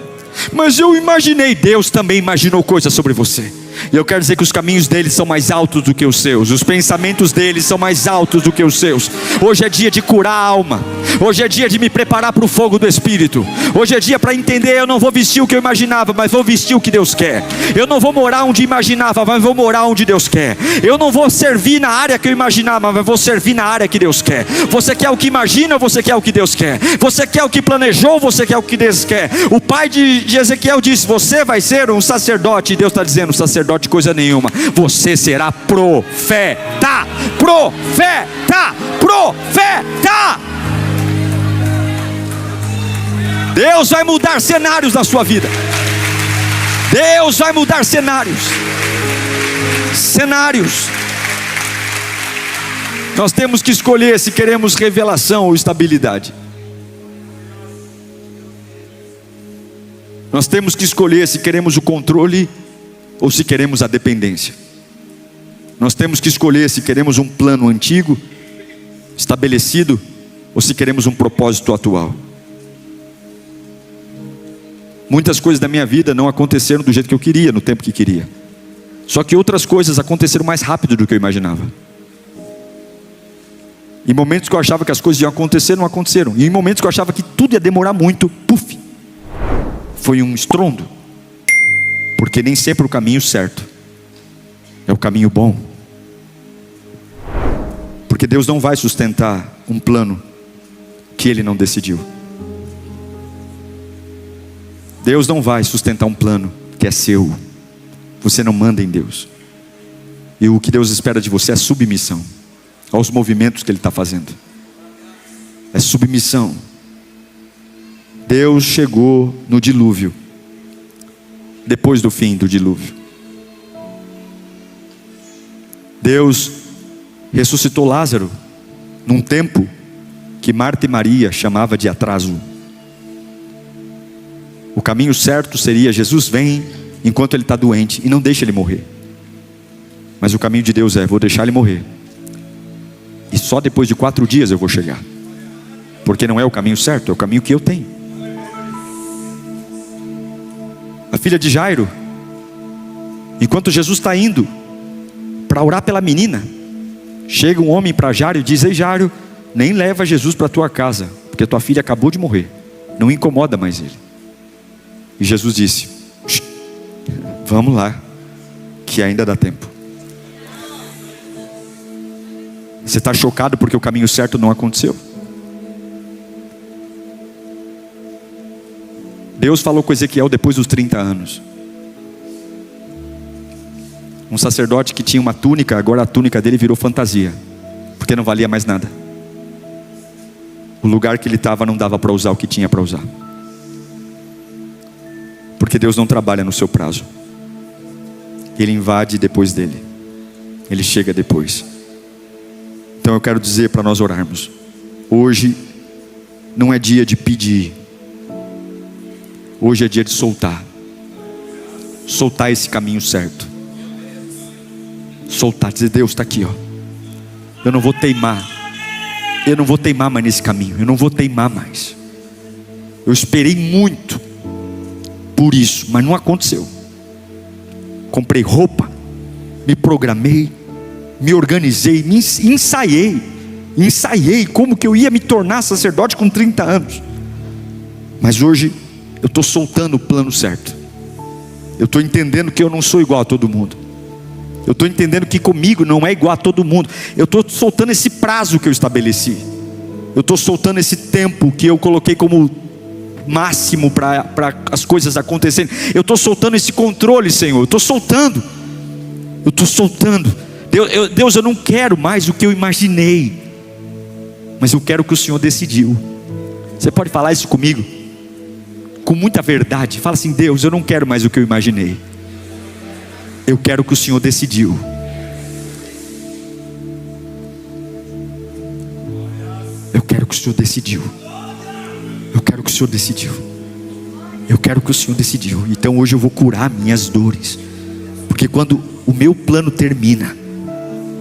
Mas eu imaginei, Deus também imaginou coisas sobre você. E eu quero dizer que os caminhos deles são mais altos do que os seus, os pensamentos deles são mais altos do que os seus. Hoje é dia de curar a alma, hoje é dia de me preparar para o fogo do Espírito. Hoje é dia para entender: eu não vou vestir o que eu imaginava, mas vou vestir o que Deus quer. Eu não vou morar onde imaginava, mas vou morar onde Deus quer. Eu não vou servir na área que eu imaginava, mas vou servir na área que Deus quer. Você quer o que imagina ou você quer o que Deus quer? Você quer o que planejou ou você quer o que Deus quer? O pai de Ezequiel disse: você vai ser um sacerdote. E Deus está dizendo: sacerdote coisa nenhuma, você será profeta. Profeta, profeta. Deus vai mudar cenários na sua vida. Deus vai mudar cenários. cenários. Nós temos que escolher se queremos revelação ou estabilidade. Nós temos que escolher se queremos o controle ou se queremos a dependência. Nós temos que escolher se queremos um plano antigo, estabelecido, ou se queremos um propósito atual. Muitas coisas da minha vida não aconteceram do jeito que eu queria, no tempo que queria. Só que outras coisas aconteceram mais rápido do que eu imaginava. Em momentos que eu achava que as coisas iam acontecer, não aconteceram. E em momentos que eu achava que tudo ia demorar muito, puf, foi um estrondo. Porque nem sempre o caminho certo é o caminho bom. Porque Deus não vai sustentar um plano que Ele não decidiu. Deus não vai sustentar um plano que é seu. Você não manda em Deus. E o que Deus espera de você é submissão aos movimentos que Ele está fazendo. É submissão. Deus chegou no dilúvio, depois do fim do dilúvio. Deus ressuscitou Lázaro num tempo que Marta e Maria chamava de atraso. O caminho certo seria: Jesus vem enquanto ele está doente e não deixa ele morrer. Mas o caminho de Deus é: vou deixar ele morrer, e só depois de 4 dias eu vou chegar. Porque não é o caminho certo, é o caminho que eu tenho. A filha de Jairo, enquanto Jesus está indo para orar pela menina, chega um homem para Jairo e diz: ei Jairo, nem leva Jesus para a tua casa, porque tua filha acabou de morrer, não incomoda mais ele. E Jesus disse: vamos lá, que ainda dá tempo. Você está chocado porque o caminho certo não aconteceu? Deus falou com Ezequiel depois dos 30 anos. Um sacerdote que tinha uma túnica, agora a túnica dele virou fantasia, porque não valia mais nada. O lugar que ele estava não dava para usar o que tinha para usar. Porque Deus não trabalha no seu prazo. Ele invade depois dele. Ele chega depois. Então eu quero dizer para nós orarmos: hoje não é dia de pedir. Hoje é dia de soltar. Soltar esse caminho certo. Soltar, dizer: Deus está aqui, ó. Eu não vou teimar. Eu não vou teimar mais nesse caminho. Eu não vou teimar mais. Eu esperei muito por isso, mas não aconteceu. Comprei roupa, me programei, me organizei, me ensaiei como que eu ia me tornar sacerdote com 30 anos. Mas hoje eu estou soltando o plano certo. Eu estou entendendo que eu não sou igual a todo mundo. Eu estou entendendo que comigo não é igual a todo mundo. Eu estou soltando esse prazo que eu estabeleci. Eu estou soltando esse tempo que eu coloquei como máximo para as coisas acontecerem. Eu estou soltando esse controle, Senhor. Eu estou soltando. Eu estou soltando. Deus, eu não quero mais o que eu imaginei, mas eu quero o que o Senhor decidiu. Você pode falar isso comigo? Com muita verdade. Fala assim: Deus, eu não quero mais o que eu imaginei. Eu quero o que o Senhor decidiu. Eu quero o que o Senhor decidiu. Eu quero o que o Senhor decidiu. Eu quero o que o Senhor decidiu. Então hoje eu vou curar minhas dores. Porque quando o meu plano termina,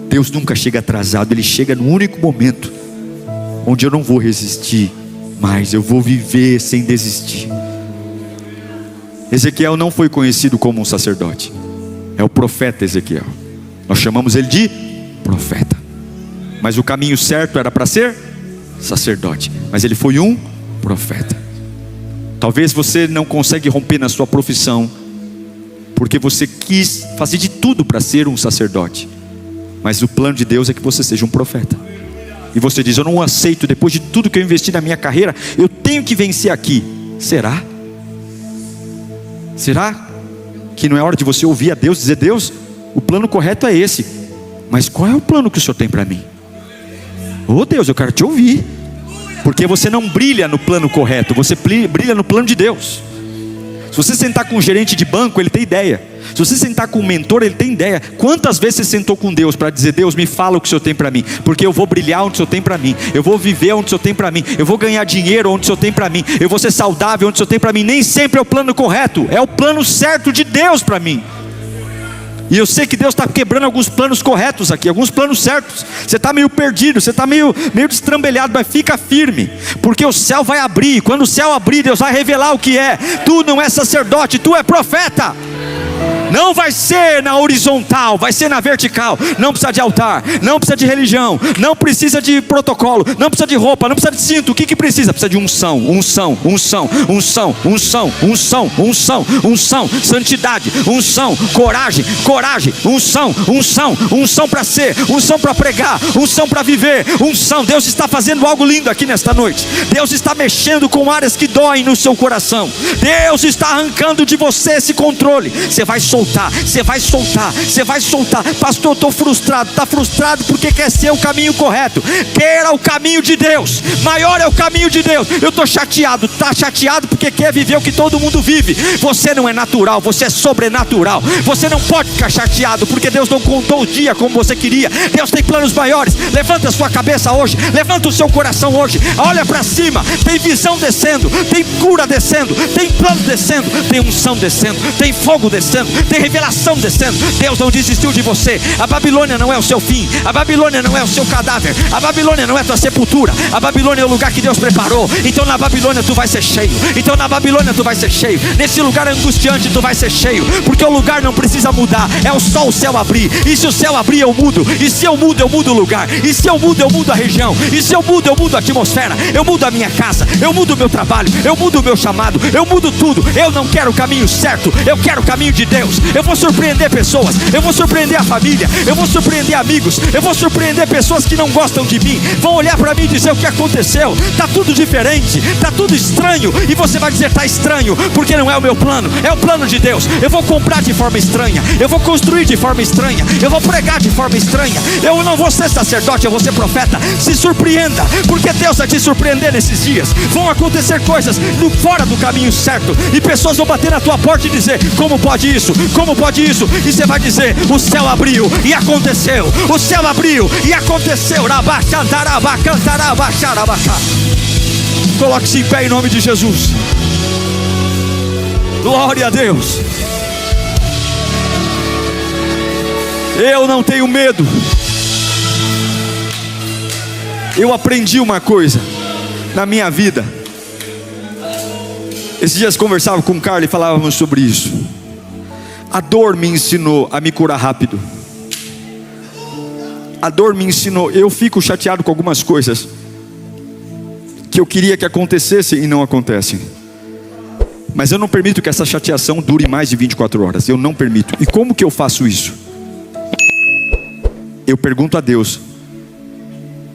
Deus nunca chega atrasado. Ele chega no único momento onde eu não vou resistir mais. Eu vou viver sem desistir. Ezequiel não foi conhecido como um sacerdote. É o profeta Ezequiel. Nós chamamos ele de profeta. Mas o caminho certo era para ser sacerdote. Mas ele foi um profeta. Talvez você não consegue romper na sua profissão porque você quis fazer de tudo para ser um sacerdote. Mas o plano de Deus é que você seja um profeta. E você diz: eu não aceito, depois de tudo que eu investi na minha carreira, eu tenho que vencer aqui. Será? Será que não é hora de você ouvir a Deus, dizer: Deus, o plano correto é esse, mas qual é o plano que o Senhor tem para mim? Oh Deus, eu quero te ouvir. Porque você não brilha no plano correto, você brilha no plano de Deus. Se você sentar com um gerente de banco, ele tem ideia. Se você sentar com um mentor, ele tem ideia. Quantas vezes você sentou com Deus para dizer: Deus, me fala o que o Senhor tem para mim, porque eu vou brilhar onde o Senhor tem para mim, eu vou viver onde o Senhor tem para mim, eu vou ganhar dinheiro onde o Senhor tem para mim, eu vou ser saudável onde o Senhor tem para mim. Nem sempre é o plano correto, é o plano certo de Deus para mim. E eu sei que Deus está quebrando alguns planos corretos aqui, alguns planos certos. Você está meio perdido, você está meio destrambelhado, mas fica firme, porque o céu vai abrir. Quando o céu abrir, Deus vai revelar o que é. Tu não é sacerdote, tu é profeta. Não vai ser na horizontal, vai ser na vertical. Não precisa de altar, não precisa de religião, não precisa de protocolo, não precisa de roupa, não precisa de cinto. O que precisa? Precisa de unção, santidade, unção, coragem, unção para ser, unção para pregar, unção para viver, unção. Deus está fazendo algo lindo aqui nesta noite. Deus está mexendo com áreas que doem no seu coração. Deus está arrancando de você esse controle. Você vai soltar, você vai soltar, você vai soltar. Pastor, eu estou frustrado. Está frustrado porque quer ser o caminho correto. Queira o caminho de Deus. Maior é o caminho de Deus. Eu estou chateado. Está chateado porque quer viver o que todo mundo vive. Você não é natural, você é sobrenatural. Você não pode ficar chateado porque Deus não contou o dia como você queria. Deus tem planos maiores. Levanta a sua cabeça hoje, levanta o seu coração hoje, olha para cima. Tem visão descendo, tem cura descendo, tem plano descendo, tem unção descendo, tem fogo descendo, tem revelação descendo. Deus não desistiu de você. A Babilônia não é o seu fim, a Babilônia não é o seu cadáver, a Babilônia não é a tua sepultura. A Babilônia é o lugar que Deus preparou. Então na Babilônia tu vai ser cheio. Então na Babilônia tu vai ser cheio. Nesse lugar angustiante tu vai ser cheio, porque o lugar não precisa mudar. É só o céu abrir. E se o céu abrir, eu mudo. E se eu mudo o lugar. E se eu mudo a região. E se eu mudo a atmosfera. Eu mudo a minha casa, eu mudo o meu trabalho, eu mudo o meu chamado, eu mudo tudo. Eu não quero o caminho certo, eu quero o caminho de Deus. Eu vou surpreender pessoas, eu vou surpreender a família, eu vou surpreender amigos, eu vou surpreender pessoas que não gostam de mim. Vão olhar para mim e dizer: o que aconteceu? Está tudo diferente, está tudo estranho. E você vai dizer: está estranho, porque não é o meu plano, é o plano de Deus. Eu vou comprar de forma estranha, eu vou construir de forma estranha, eu vou pregar de forma estranha. Eu não vou ser sacerdote, eu vou ser profeta. Se surpreenda, porque Deus vai te surpreender nesses dias. Vão acontecer coisas fora do caminho certo, e pessoas vão bater na tua porta e dizer: como pode isso? Como pode isso? E você vai dizer: o céu abriu e aconteceu. O céu abriu e aconteceu. Coloque-se em pé em nome de Jesus. Glória a Deus. Eu não tenho medo. Eu aprendi uma coisa na minha vida. Esses dias conversava com o Carlos e falávamos sobre isso. A dor me ensinou a me curar rápido. A dor me ensinou. Eu fico chateado com algumas coisas que eu queria que acontecessem e não acontecem. Mas eu não permito que essa chateação dure mais de 24 horas. Eu não permito. E como que eu faço isso? Eu pergunto a Deus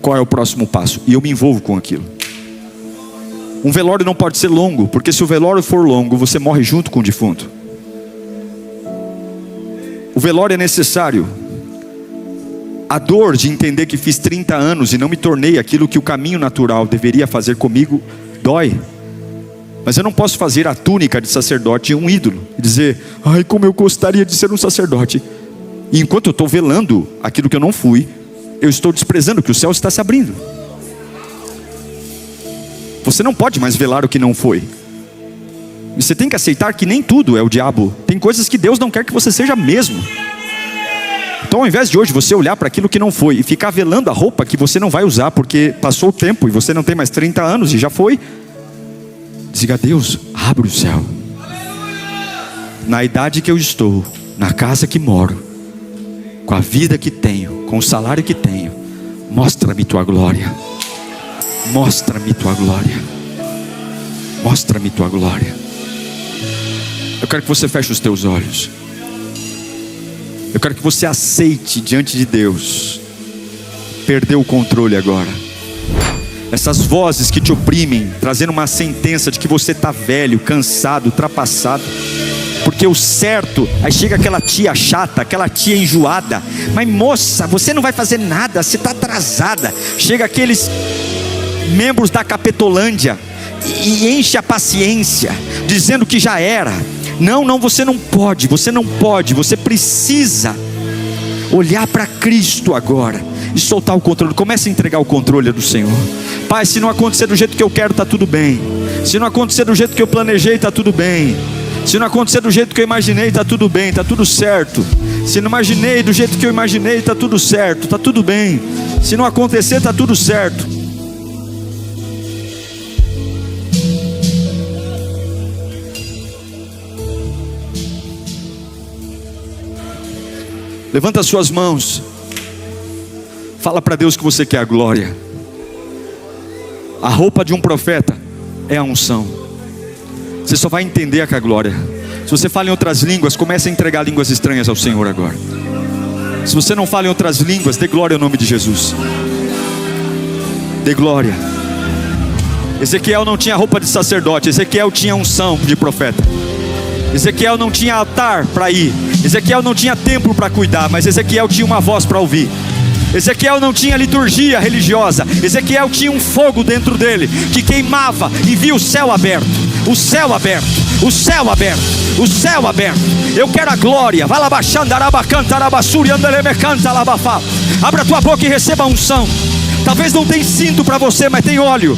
qual é o próximo passo, e eu me envolvo com aquilo. Um velório não pode ser longo, porque se o velório for longo, você morre junto com o defunto. O velório é necessário. A dor de entender que fiz 30 anos e não me tornei aquilo que o caminho natural deveria fazer comigo, dói. Mas eu não posso fazer a túnica de sacerdote um ídolo e dizer: ai, como eu gostaria de ser um sacerdote. E enquanto eu estou velando aquilo que eu não fui, eu estou desprezando que o céu está se abrindo. Você não pode mais velar o que não foi. Você tem que aceitar que nem tudo é o diabo. Tem coisas que Deus não quer que você seja mesmo. Então ao invés de hoje você olhar para aquilo que não foi e ficar velando a roupa que você não vai usar porque passou o tempo e você não tem mais 30 anos e já foi, diga: Deus, abre o céu. Na idade que eu estou, na casa que moro, com a vida que tenho, com o salário que tenho, mostra-me tua glória. Mostra-me tua glória. Mostra-me tua glória. Eu quero que você feche os teus olhos. Eu quero que você aceite diante de Deus. Perdeu o controle agora. Essas vozes que te oprimem, trazendo uma sentença de que você está velho, cansado, ultrapassado. Porque o certo, aí chega aquela tia chata, aquela tia enjoada: mas moça, você não vai fazer nada, você está atrasada. Chega aqueles membros da Capetolândia e enche a paciência, dizendo que já era. Não, você não pode, você precisa olhar para Cristo agora e soltar o controle. Comece a entregar o controle do Senhor. Pai, se não acontecer do jeito que eu quero, está tudo bem. Se não acontecer do jeito que eu planejei, está tudo bem. Se não acontecer do jeito que eu imaginei, está tudo bem, está tudo certo. Se não imaginei do jeito que eu imaginei, está tudo certo, está tudo bem. Se não acontecer, está tudo certo. Levanta as suas mãos. Fala para Deus que você quer a glória. A roupa de um profeta é a unção. Você só vai entender com a glória. Se você fala em outras línguas, comece a entregar línguas estranhas ao Senhor agora. Se você não fala em outras línguas, dê glória ao nome de Jesus. Dê glória. Ezequiel não tinha roupa de sacerdote. Ezequiel tinha unção de profeta. Ezequiel não tinha altar para ir. Ezequiel não tinha templo para cuidar, mas Ezequiel tinha uma voz para ouvir. Ezequiel não tinha liturgia religiosa. Ezequiel tinha um fogo dentro dele que queimava e via o céu aberto. O céu aberto, o céu aberto, o céu aberto. Eu quero a glória. Vai lá baixando, arabacanta, arabassuri, andalemecanta, alabafá. Abra tua boca e receba a unção. Talvez não tenha cinto para você, mas tem óleo.